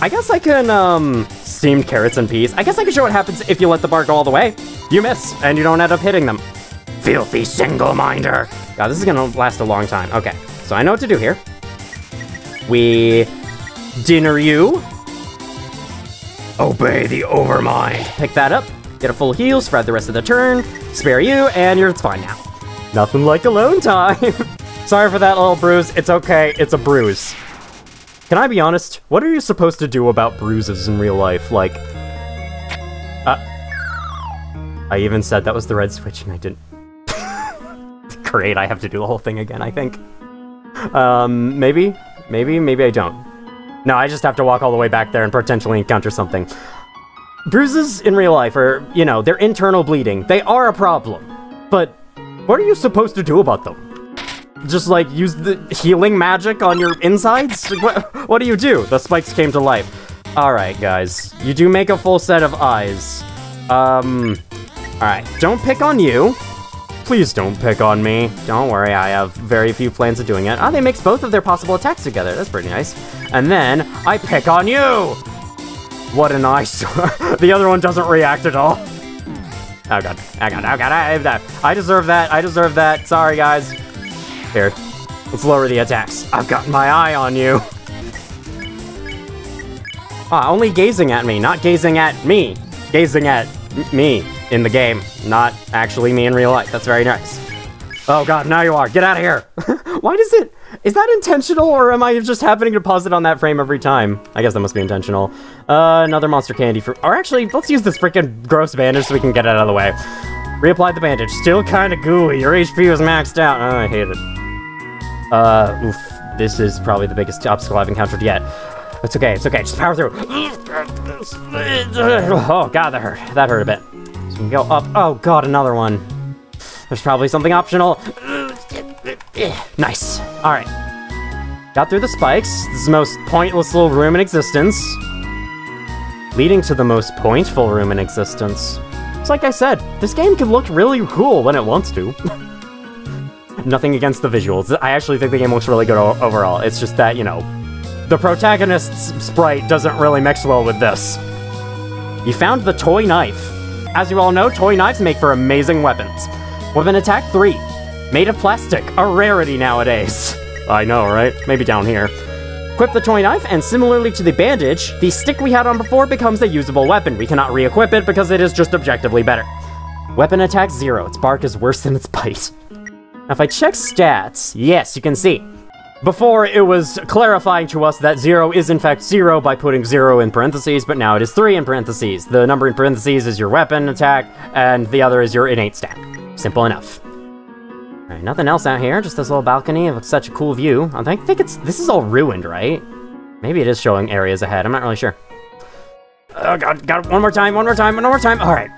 Speaker 1: I guess I can, steamed carrots and peas. I guess I can show what happens if you let the bar go all the way. You miss, and you don't end up hitting them. Filthy single-minder. God, this is gonna last a long time. Okay, so I know what to do here. We dinner you. Obey the overmind. Pick that up, get a full heal, spread the rest of the turn, spare you, and it's fine now. Nothing like alone time. Sorry for that little bruise. It's okay. It's a bruise. Can I be honest? What are you supposed to do about bruises in real life? Like, I even said that was the red switch and I didn't. Great, I have to do the whole thing again, I think. Maybe I don't. No, I just have to walk all the way back there and potentially encounter something. Bruises in real life are, you know, they're internal bleeding. They are a problem. But what are you supposed to do about them? Just, like, use the healing magic on your insides? What do you do? The spikes came to life. Alright, guys. You do make a full set of eyes. Alright. Don't pick on you. Please don't pick on me. Don't worry, I have very few plans of doing it. Oh, they mix both of their possible attacks together. That's pretty nice. And then I pick on you! What a nice... The other one doesn't react at all. Oh god, oh god, oh god, I deserve that, I deserve that. Sorry, guys. Here, let's lower the attacks. I've got my eye on you. Ah, only gazing at me, not gazing at me. Gazing at me in the game, not actually me in real life. That's very nice. Oh god, now you are. Get out of here. Why does it... Is that intentional, or am I just happening to pause it on that frame every time? I guess that must be intentional. Another monster candy for... Or actually, let's use this freaking gross bandage so we can get it out of the way. Reapply the bandage. Still kind of gooey. Your HP was maxed out. Oh, I hate it. Oof. This is probably the biggest obstacle I've encountered yet. It's okay, it's okay. Just power through. Oh, god, that hurt. That hurt a bit. So we can go up. Oh, god, another one. There's probably something optional. Nice. Alright. Got through the spikes. This is the most pointless little room in existence. Leading to the most pointful room in existence. It's like I said, this game can look really cool when it wants to. Nothing against the visuals. I actually think the game looks really good overall. It's just that, you know, the protagonist's sprite doesn't really mix well with this. You found the toy knife. As you all know, toy knives make for amazing weapons. Weapon attack 3. Made of plastic, a rarity nowadays. I know, right? Maybe down here. Equip the toy knife, and similarly to the bandage, the stick we had on before becomes a usable weapon. We cannot re-equip it because it is just objectively better. Weapon attack 0. Its bark is worse than its bite. Now if I check stats, yes, you can see. Before, it was clarifying to us that 0 is in fact 0 by putting 0 in parentheses, but now it is 3 in parentheses. The number in parentheses is your weapon attack, and the other is your innate stat. Simple enough. Alright, nothing else out here, just this little balcony with such a cool view. I think this is all ruined, right? Maybe it is showing areas ahead, I'm not really sure. Oh god, got it, one more time, alright.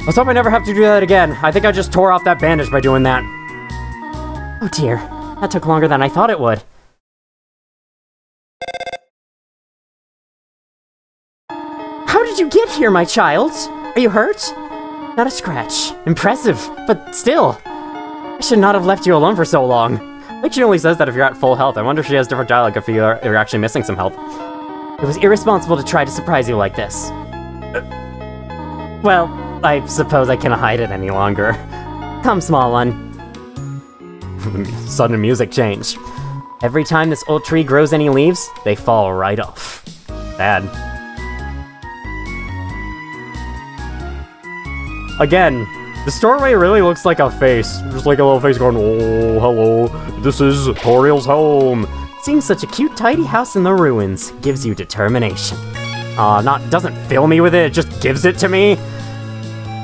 Speaker 1: Let's hope I never have to do that again. I think I just tore off that bandage by doing that. Oh dear, that took longer than I thought it would. How did you get here, my child? Are you hurt? Not a scratch. Impressive, but still. I should not have left you alone for so long. I think she only says that if you're at full health. I wonder if she has different dialogue if you're actually missing some health. It was irresponsible to try to surprise you like this. Well, I suppose I can't hide it any longer. Come, small one. Sudden music change. Every time this old tree grows any leaves, they fall right off. Bad. Again, the doorway really looks like a face. Just like a little face going, oh, hello, this is Toriel's home. Seems such a cute, tidy house in the ruins. Gives you determination. Doesn't fill me with it, it just gives it to me.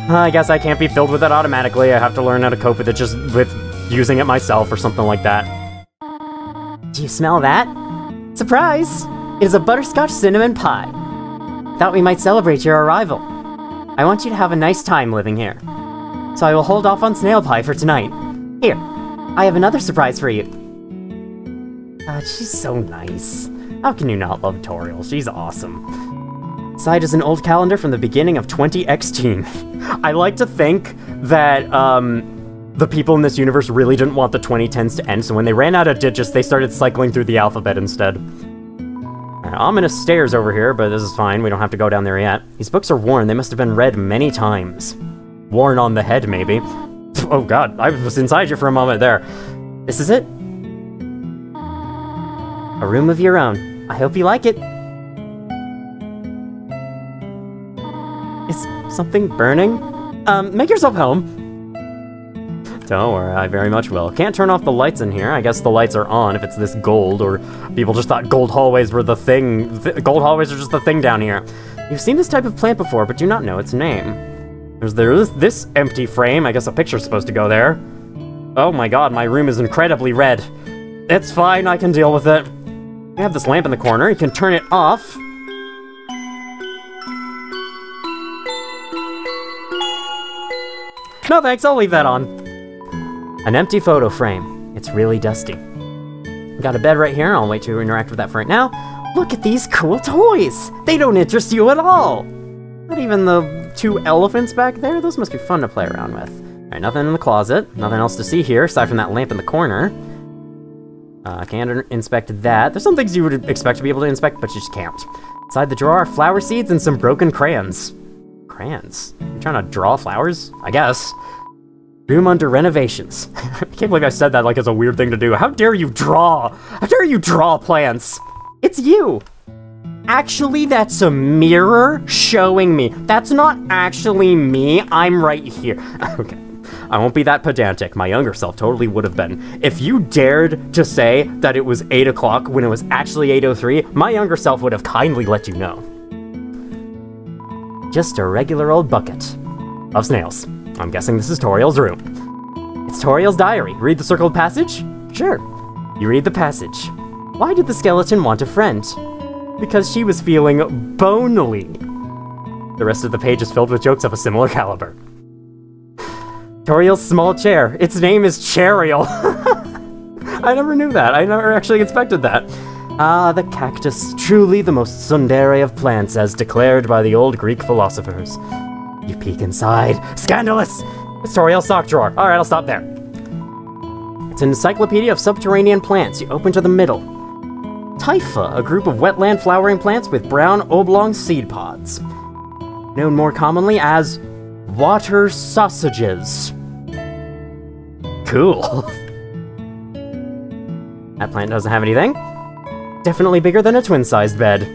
Speaker 1: I guess I can't be filled with it automatically. I have to learn how to cope with it just with using it myself or something like that. Do you smell that? Surprise! It is a butterscotch cinnamon pie. Thought we might celebrate your arrival. I want you to have a nice time living here. So I will hold off on snail pie for tonight. Here, I have another surprise for you. God, she's so nice. How can you not love Toriel? She's awesome. Inside is an old calendar from the beginning of 2016. I like to think that, the people in this universe really didn't want the 2010s to end, so when they ran out of digits, they started cycling through the alphabet instead. Ominous stairs over here, but this is fine. We don't have to go down there yet. These books are worn. They must have been read many times. Worn on the head, maybe. Oh god, I was inside you for a moment there. This is it. A room of your own. I hope you like it. Is something burning? Make yourself home. Don't worry, I very much will. Can't turn off the lights in here. I guess the lights are on if it's this gold, or people just thought gold hallways were the thing. Gold hallways are just the thing down here. You've seen this type of plant before, but do not know its name. There's this empty frame. I guess a picture's supposed to go there. Oh my god, my room is incredibly red. It's fine, I can deal with it. You have this lamp in the corner. You can turn it off. No thanks, I'll leave that on. An empty photo frame. It's really dusty. Got a bed right here. I'll wait to interact with that for right now. Look at these cool toys! They don't interest you at all! Not even the 2 elephants back there? Those must be fun to play around with. Alright, nothing in the closet. Nothing else to see here, aside from that lamp in the corner. Can't inspect that. There's some things you would expect to be able to inspect, but you just can't. Inside the drawer are flower seeds and some broken crayons. Crayons? You're trying to draw flowers? I guess. Room under renovations. I can't believe I said that like it's a weird thing to do. How dare you draw? How dare you draw plants? It's you! Actually, that's a mirror showing me. That's not actually me. I'm right here. Okay. I won't be that pedantic. My younger self totally would have been. If you dared to say that it was 8 o'clock when it was actually 8:03, my younger self would have kindly let you know. Just a regular old bucket of snails. I'm guessing this is Toriel's room. It's Toriel's diary. Read the circled passage? Sure. You read the passage. Why did the skeleton want a friend? Because she was feeling bonely. The rest of the page is filled with jokes of a similar caliber. Toriel's small chair. Its name is Toriel. I never knew that. I never actually expected that. Ah, the cactus. Truly the most tsundere of plants, as declared by the old Greek philosophers. You peek inside. Scandalous! It's Toriel's sock drawer. Alright, I'll stop there. It's an encyclopedia of subterranean plants. You open to the middle. Typha, a group of wetland flowering plants with brown oblong seed pods. Known more commonly as water sausages. Cool. That plant doesn't have anything. Definitely bigger than a twin-sized bed.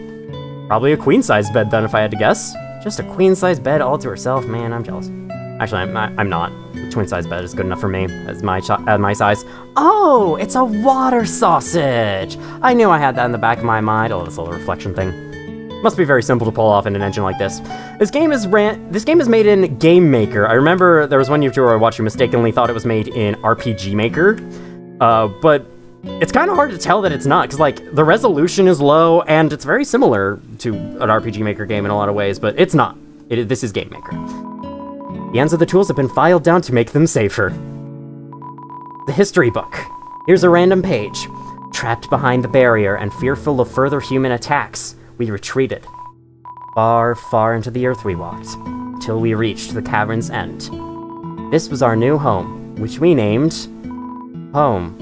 Speaker 1: Probably a queen-sized bed then, if I had to guess. Just a queen-sized bed all to herself. Man, I'm jealous. Actually, I'm not. A twin-sized bed is good enough for me as my size. Oh, it's a water sausage. I knew I had that in the back of my mind. Oh, this little reflection thing. Must be very simple to pull off in an engine like this. This game is made in Game Maker. I remember there was one YouTuber I watched who mistakenly thought it was made in RPG Maker, but it's kind of hard to tell that it's not, because like the resolution is low and it's very similar to an RPG Maker game in a lot of ways, but it's not. This is Game Maker. The ends of the tools have been filed down to make them safer. The history book. Here's a random page. Trapped behind the barrier and fearful of further human attacks, we retreated. Far, far into the earth we walked, till we reached the cavern's end. This was our new home, which we named Home.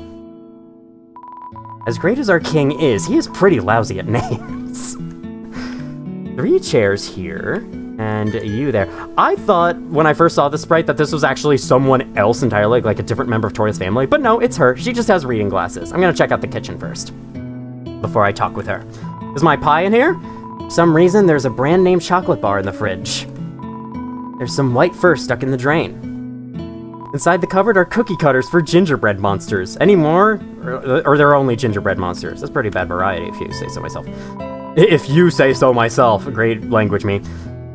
Speaker 1: As great as our king is, he is pretty lousy at names. 3 chairs here, and you there. I thought, when I first saw the sprite, that this was actually someone else entirely, like a different member of Toriel's family, but no, it's her. She just has reading glasses. I'm gonna check out the kitchen first, before I talk with her. Is my pie in here? For some reason, there's a brand name chocolate bar in the fridge. There's some white fur stuck in the drain. Inside the cupboard are cookie cutters for gingerbread monsters. Any more? Or they're only gingerbread monsters? That's pretty bad variety, if you say so myself. If you say so myself. Great language, me.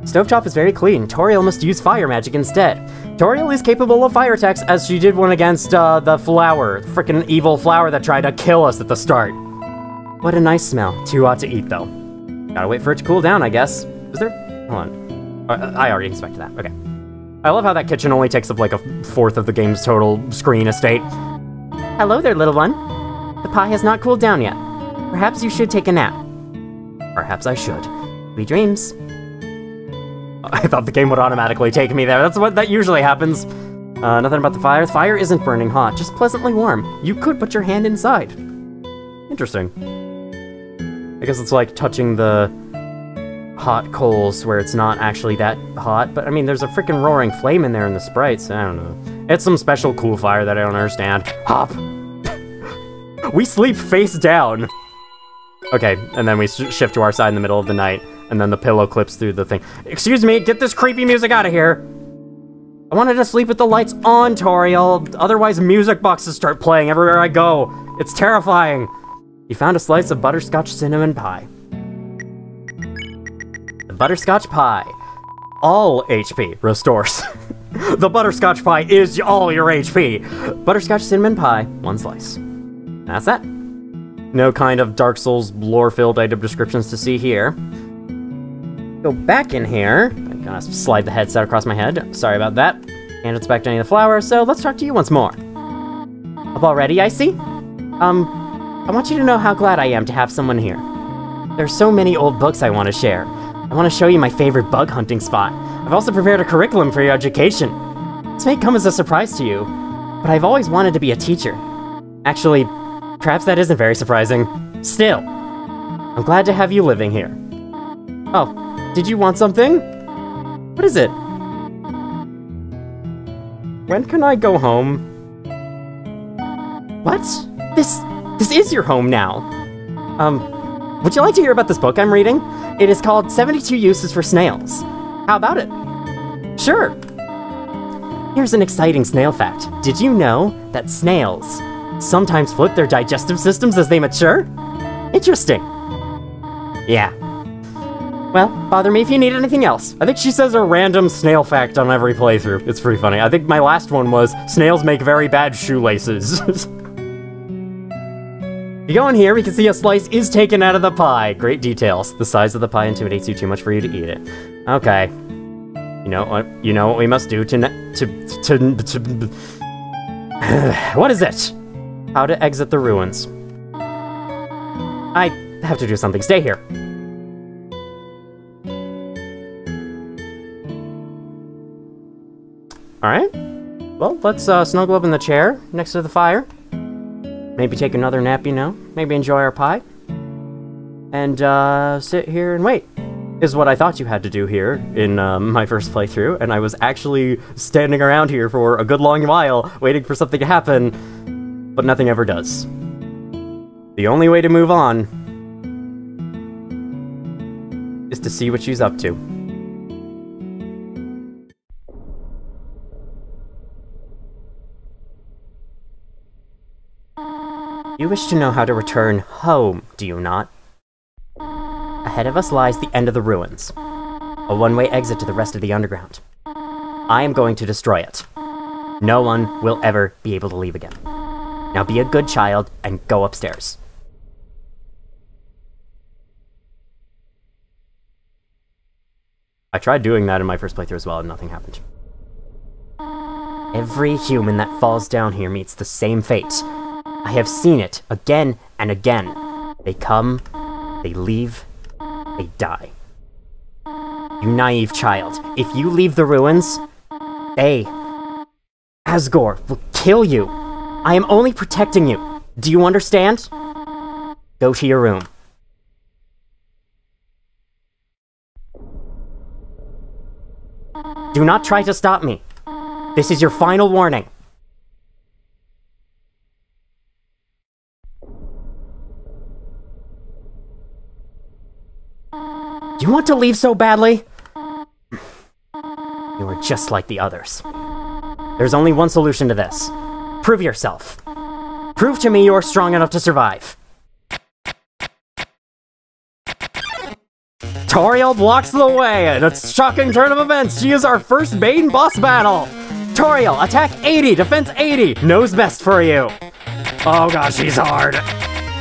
Speaker 1: Stovetop is very clean. Toriel must use fire magic instead. Toriel is capable of fire attacks, as she did one against the flower. The frickin' evil flower that tried to kill us at the start. What a nice smell. Too hot to eat, though. Gotta wait for it to cool down, I guess. Is there? Hold on. I already expected that. Okay. I love how that kitchen only takes up like a 1/4 of the game's total screen estate. Hello there, little one. The pie has not cooled down yet. Perhaps you should take a nap. Perhaps I should. Sweet dreams. I thought the game would automatically take me there. That usually happens. Nothing about the fire. The fire isn't burning hot, just pleasantly warm. You could put your hand inside. Interesting. I guess it's like touching the hot coals where it's not actually that hot, but I mean, there's a freaking roaring flame in there in the sprites. I don't know. It's some special cool fire that I don't understand. Hop! We sleep face down! Okay, and then we shift to our side in the middle of the night, and then the pillow clips through the thing. Excuse me, get this creepy music out of here! I wanted to sleep with the lights on, Toriel, otherwise music boxes start playing everywhere I go. It's terrifying! You found a slice of butterscotch cinnamon pie. The butterscotch pie. All HP restores. The butterscotch pie is all your HP. Butterscotch cinnamon pie, 1 slice. That's that. No kind of Dark Souls lore-filled item descriptions to see here. Go back in here. I'm gonna slide the headset across my head. Sorry about that. Can't inspect any of the flowers, so let's talk to you once more. Up already, I see? I want you to know how glad I am to have someone here. There's so many old books I want to share. I want to show you my favorite bug hunting spot. I've also prepared a curriculum for your education.
Speaker 2: This may come as a surprise to you, but I've always wanted to be a teacher. Actually, perhaps that isn't very surprising. Still, I'm glad to have you living here. Oh, did you want something? What is it? When can I go home? What? This is your home now. Would you like to hear about this book I'm reading? It is called 72 Uses for Snails. How about it? Sure. Here's an exciting snail fact. Did you know that snails sometimes flip their digestive systems as they mature? Interesting. Yeah. Well, bother me if you need anything else. I think she says a random snail fact on every playthrough. It's pretty funny. I think my last one was, snails make very bad shoelaces. You go in here, we can see a slice is taken out of the pie. Great details. The size of the pie intimidates you too much for you to eat it. Okay. You know what we must do What is it? How to exit the ruins. I have to do something. Stay here. Alright. Well, let's snuggle up in the chair next to the fire. Maybe take another nap, you know? Maybe enjoy our pie. And, sit here and wait. Is what I thought you had to do here in, my first playthrough, and I was actually standing around here for a good long while, waiting for something to happen, but nothing ever does. The only way to move on is to see what she's up to. You wish to know how to return home, do you not? Ahead of us lies the end of the ruins, a one-way exit to the rest of the underground. I am going to destroy it. No one will ever be able to leave again. Now be a good child and go upstairs. I tried doing that in my first playthrough as well, and nothing happened. Every human that falls down here meets the same fate. I have seen it again and again. They come, they leave, they die. You naive child, if you leave the ruins, Asgore will kill you. I am only protecting you. Do you understand? Go to your room. Do not try to stop me. This is your final warning. You want to leave so badly? You are just like the others. There's only one solution to this. Prove yourself. Prove to me you're strong enough to survive. Toriel blocks the way in a shocking turn of events. She is our first main boss battle. Toriel, attack 80, defense 80. Knows best for you. Oh gosh, she's hard.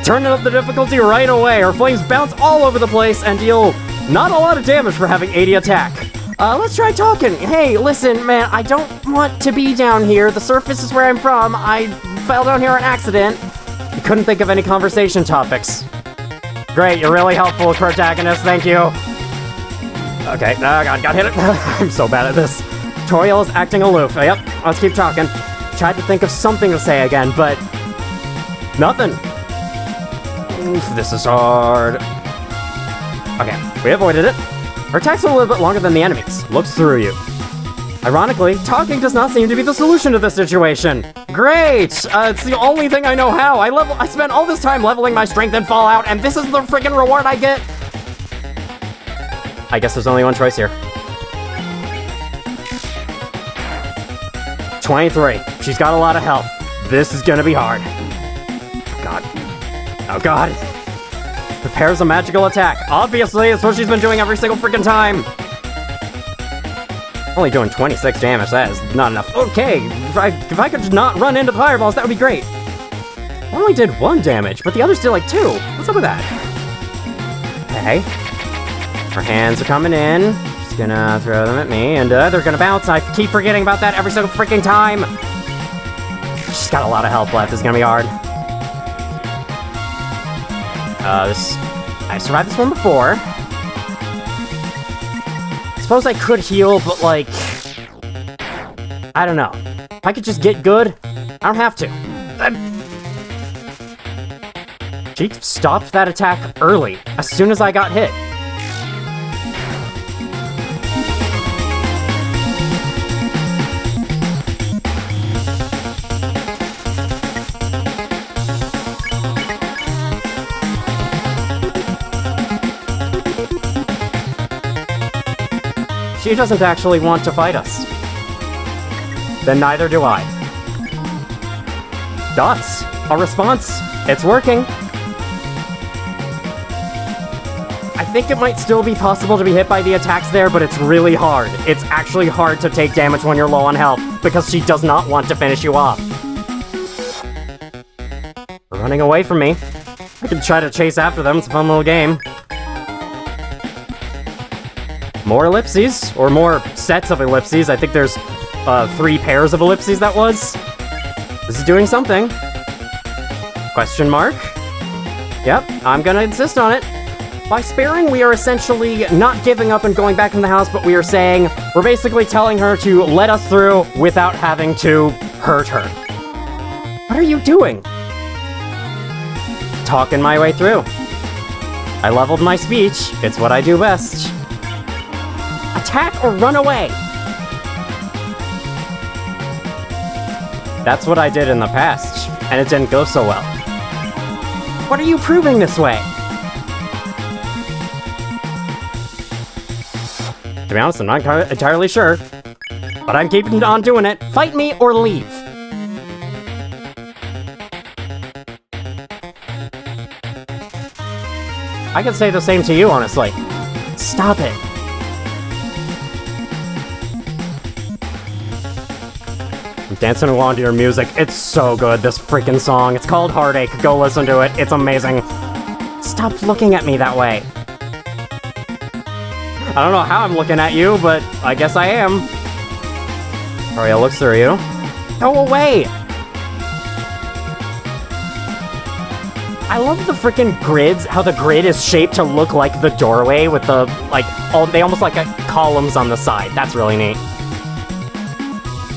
Speaker 2: Turning up the difficulty right away. Her flames bounce all over the place and deal not a lot of damage for having 80 attack. Let's try talking. Hey, listen, man, I don't want to be down here. The surface is where I'm from. I fell down here on accident. I couldn't think of any conversation topics. Great, you're really helpful, protagonist, thank you. Okay, oh god, got hit. I'm so bad at this. Toriel is acting aloof. Yep, let's keep talking. Tried to think of something to say again, but nothing. Oof, this is hard. Okay, we avoided it. Her attacks are a little bit longer than the enemies. Looks through you. Ironically, talking does not seem to be the solution to this situation. Great! It's the only thing I know how. I spent all this time leveling my strength in Fallout, and this is the freaking reward I get? I guess there's only one choice here. 23. She's got a lot of health. This is gonna be hard. God. Oh god. Prepares a magical attack. Obviously, it's what she's been doing every single freaking time. Only doing 26 damage, that is not enough. Okay, if I could just not run into the fireballs, that would be great. I only did 1 damage, but the others did like 2. What's up with that? Okay. Her hands are coming in. Just gonna throw them at me, and they're gonna bounce. I keep forgetting about that every single freaking time. She's got a lot of health left. This is gonna be hard. I survived this one before. I suppose I could heal, but like, I don't know. If I could just get good, I don't have to. She stopped that attack early, as soon as I got hit. She doesn't actually want to fight us. Then neither do I. Dots! A response! It's working! I think it might still be possible to be hit by the attacks there, but it's really hard. It's actually hard to take damage when you're low on health, because she does not want to finish you off. They're running away from me. I can try to chase after them, it's a fun little game. More ellipses, or more sets of ellipses. I think there's 3 pairs of ellipses that was. This is doing something. Question mark? Yep, I'm gonna insist on it. By sparing, we are essentially not giving up and going back in the house, but we're basically telling her to let us through without having to hurt her. What are you doing? Talking my way through. I leveled my speech. It's what I do best. Attack or run away! That's what I did in the past, and it didn't go so well. What are you proving this way? To be honest, I'm not entirely sure, but I'm keeping on doing it. Fight me or leave. I could say the same to you, honestly. Stop it. I'm dancing along to your music. It's so good, this freaking song. It's called Heartache. Go listen to it. It's amazing. Stop looking at me that way. I don't know how I'm looking at you, but I guess I am. Toriel looks through you. Go away! I love the freaking grids, how the grid is shaped to look like the doorway with the, they almost like columns on the side. That's really neat.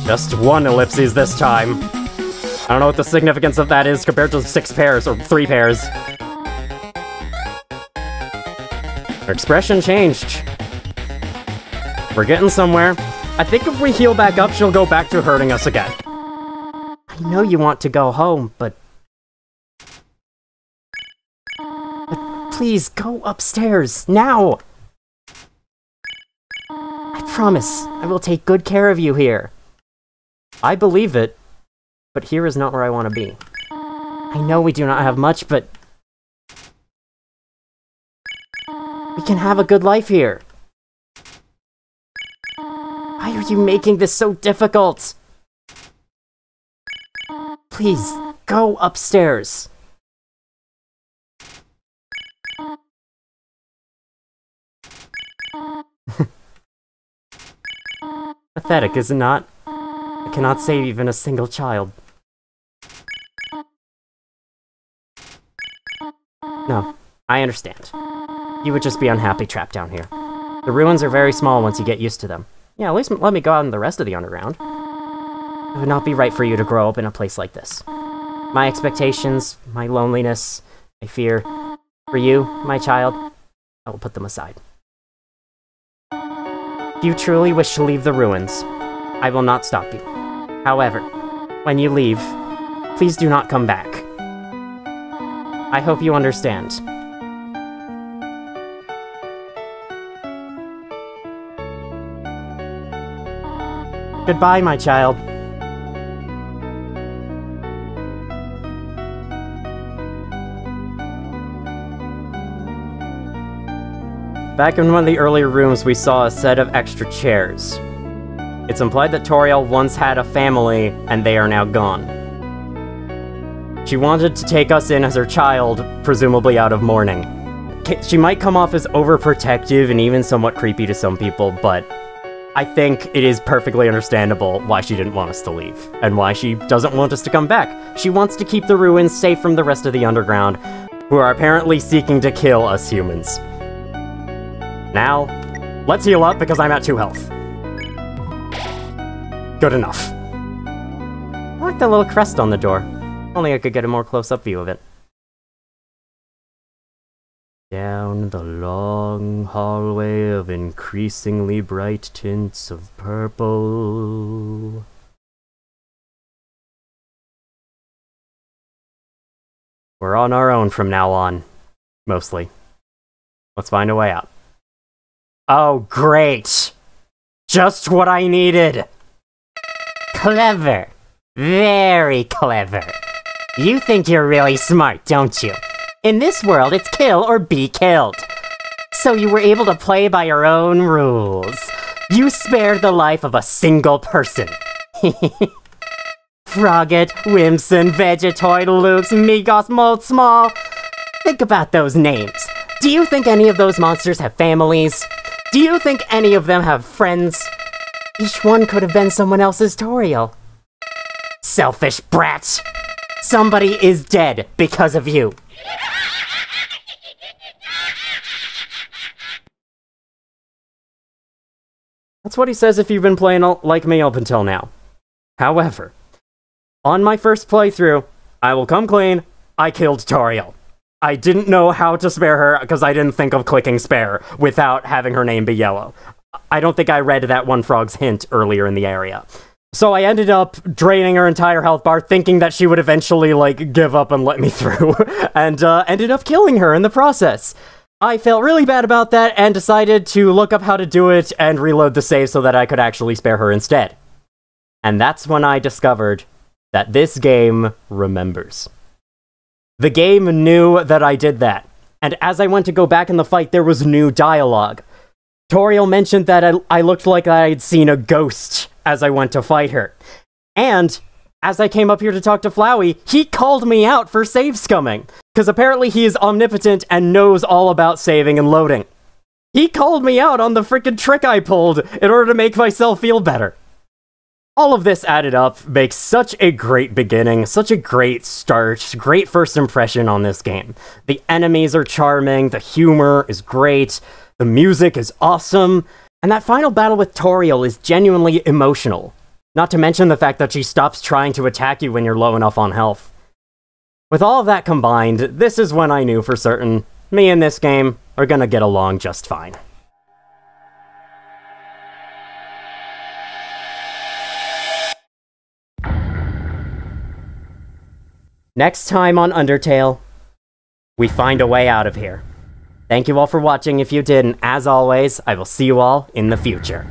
Speaker 2: Just 1 ellipses this time. I don't know what the significance of that is compared to 6 pairs, or 3 pairs. Her expression changed. We're getting somewhere. I think if we heal back up, she'll go back to hurting us again. I know you want to go home, but please, go upstairs, now! I promise, I will take good care of you here. I believe it, but here is not where I want to be. I know we do not have much, but we can have a good life here. Why are you making this so difficult? Please, go upstairs. Pathetic, is it not? I cannot save even a single child. No, I understand. You would just be unhappy trapped down here. The ruins are very small once you get used to them. Yeah, at least let me go out in the rest of the underground. It would not be right for you to grow up in a place like this. My expectations, my loneliness, my fear, for you, my child, I will put them aside. If you truly wish to leave the ruins, I will not stop you. However, when you leave, please do not come back. I hope you understand. Goodbye, my child. Back in one of the earlier rooms, we saw a set of extra chairs. It's implied that Toriel once had a family, and they are now gone. She wanted to take us in as her child, presumably out of mourning. She might come off as overprotective and even somewhat creepy to some people, but I think it is perfectly understandable why she didn't want us to leave, and why she doesn't want us to come back. She wants to keep the ruins safe from the rest of the underground, who are apparently seeking to kill us humans. Now, let's heal up because I'm at 2 health.
Speaker 1: Good enough.
Speaker 2: I like that little crest on the door. Only I could get a more close-up view of it.
Speaker 1: Down the long hallway of increasingly bright tints of purple. We're on our own from now on. Mostly. Let's find a way out. Oh, great! Just what I needed!
Speaker 2: Clever. Very clever. You think you're really smart, don't you? In this world, it's kill or be killed. So you were able to play by your own rules. You spared the life of a single person. Frogget, Whimsun, Vegetoid, Lux, Migos, Moldsmal. Think about those names. Do you think any of those monsters have families? Do you think any of them have friends? Each one could have been someone else's Toriel. Selfish brats! Somebody is dead because of you.
Speaker 1: That's what he says if you've been playing like me up until now. However, on my first playthrough, I will come clean, I killed Toriel. I didn't know how to spare her because I didn't think of clicking spare without having her name be yellow. I don't think I read that one frog's hint earlier in the area. So I ended up draining her entire health bar, thinking that she would eventually, like, give up and let me through, and ended up killing her in the process. I felt really bad about that and decided to look up how to do it and reload the save so that I could actually spare her instead. And that's when I discovered that this game remembers. The game knew that I did that, and as I went to go back in the fight, there was new dialogue. Toriel mentioned that I looked like I'd seen a ghost as I went to fight her. And as I came up here to talk to Flowey, he called me out for save scumming, because apparently he is omnipotent and knows all about saving and loading. He called me out on the frickin' trick I pulled in order to make myself feel better. All of this added up makes such a great beginning, such a great start, great first impression on this game. The enemies are charming, the humor is great, the music is awesome, and that final battle with Toriel is genuinely emotional. Not to mention the fact that she stops trying to attack you when you're low enough on health. With all of that combined, this is when I knew for certain, me and this game are gonna get along just fine. Next time on Undertale, we find a way out of here. Thank you all for watching if you did, and as always, I will see you all in the future.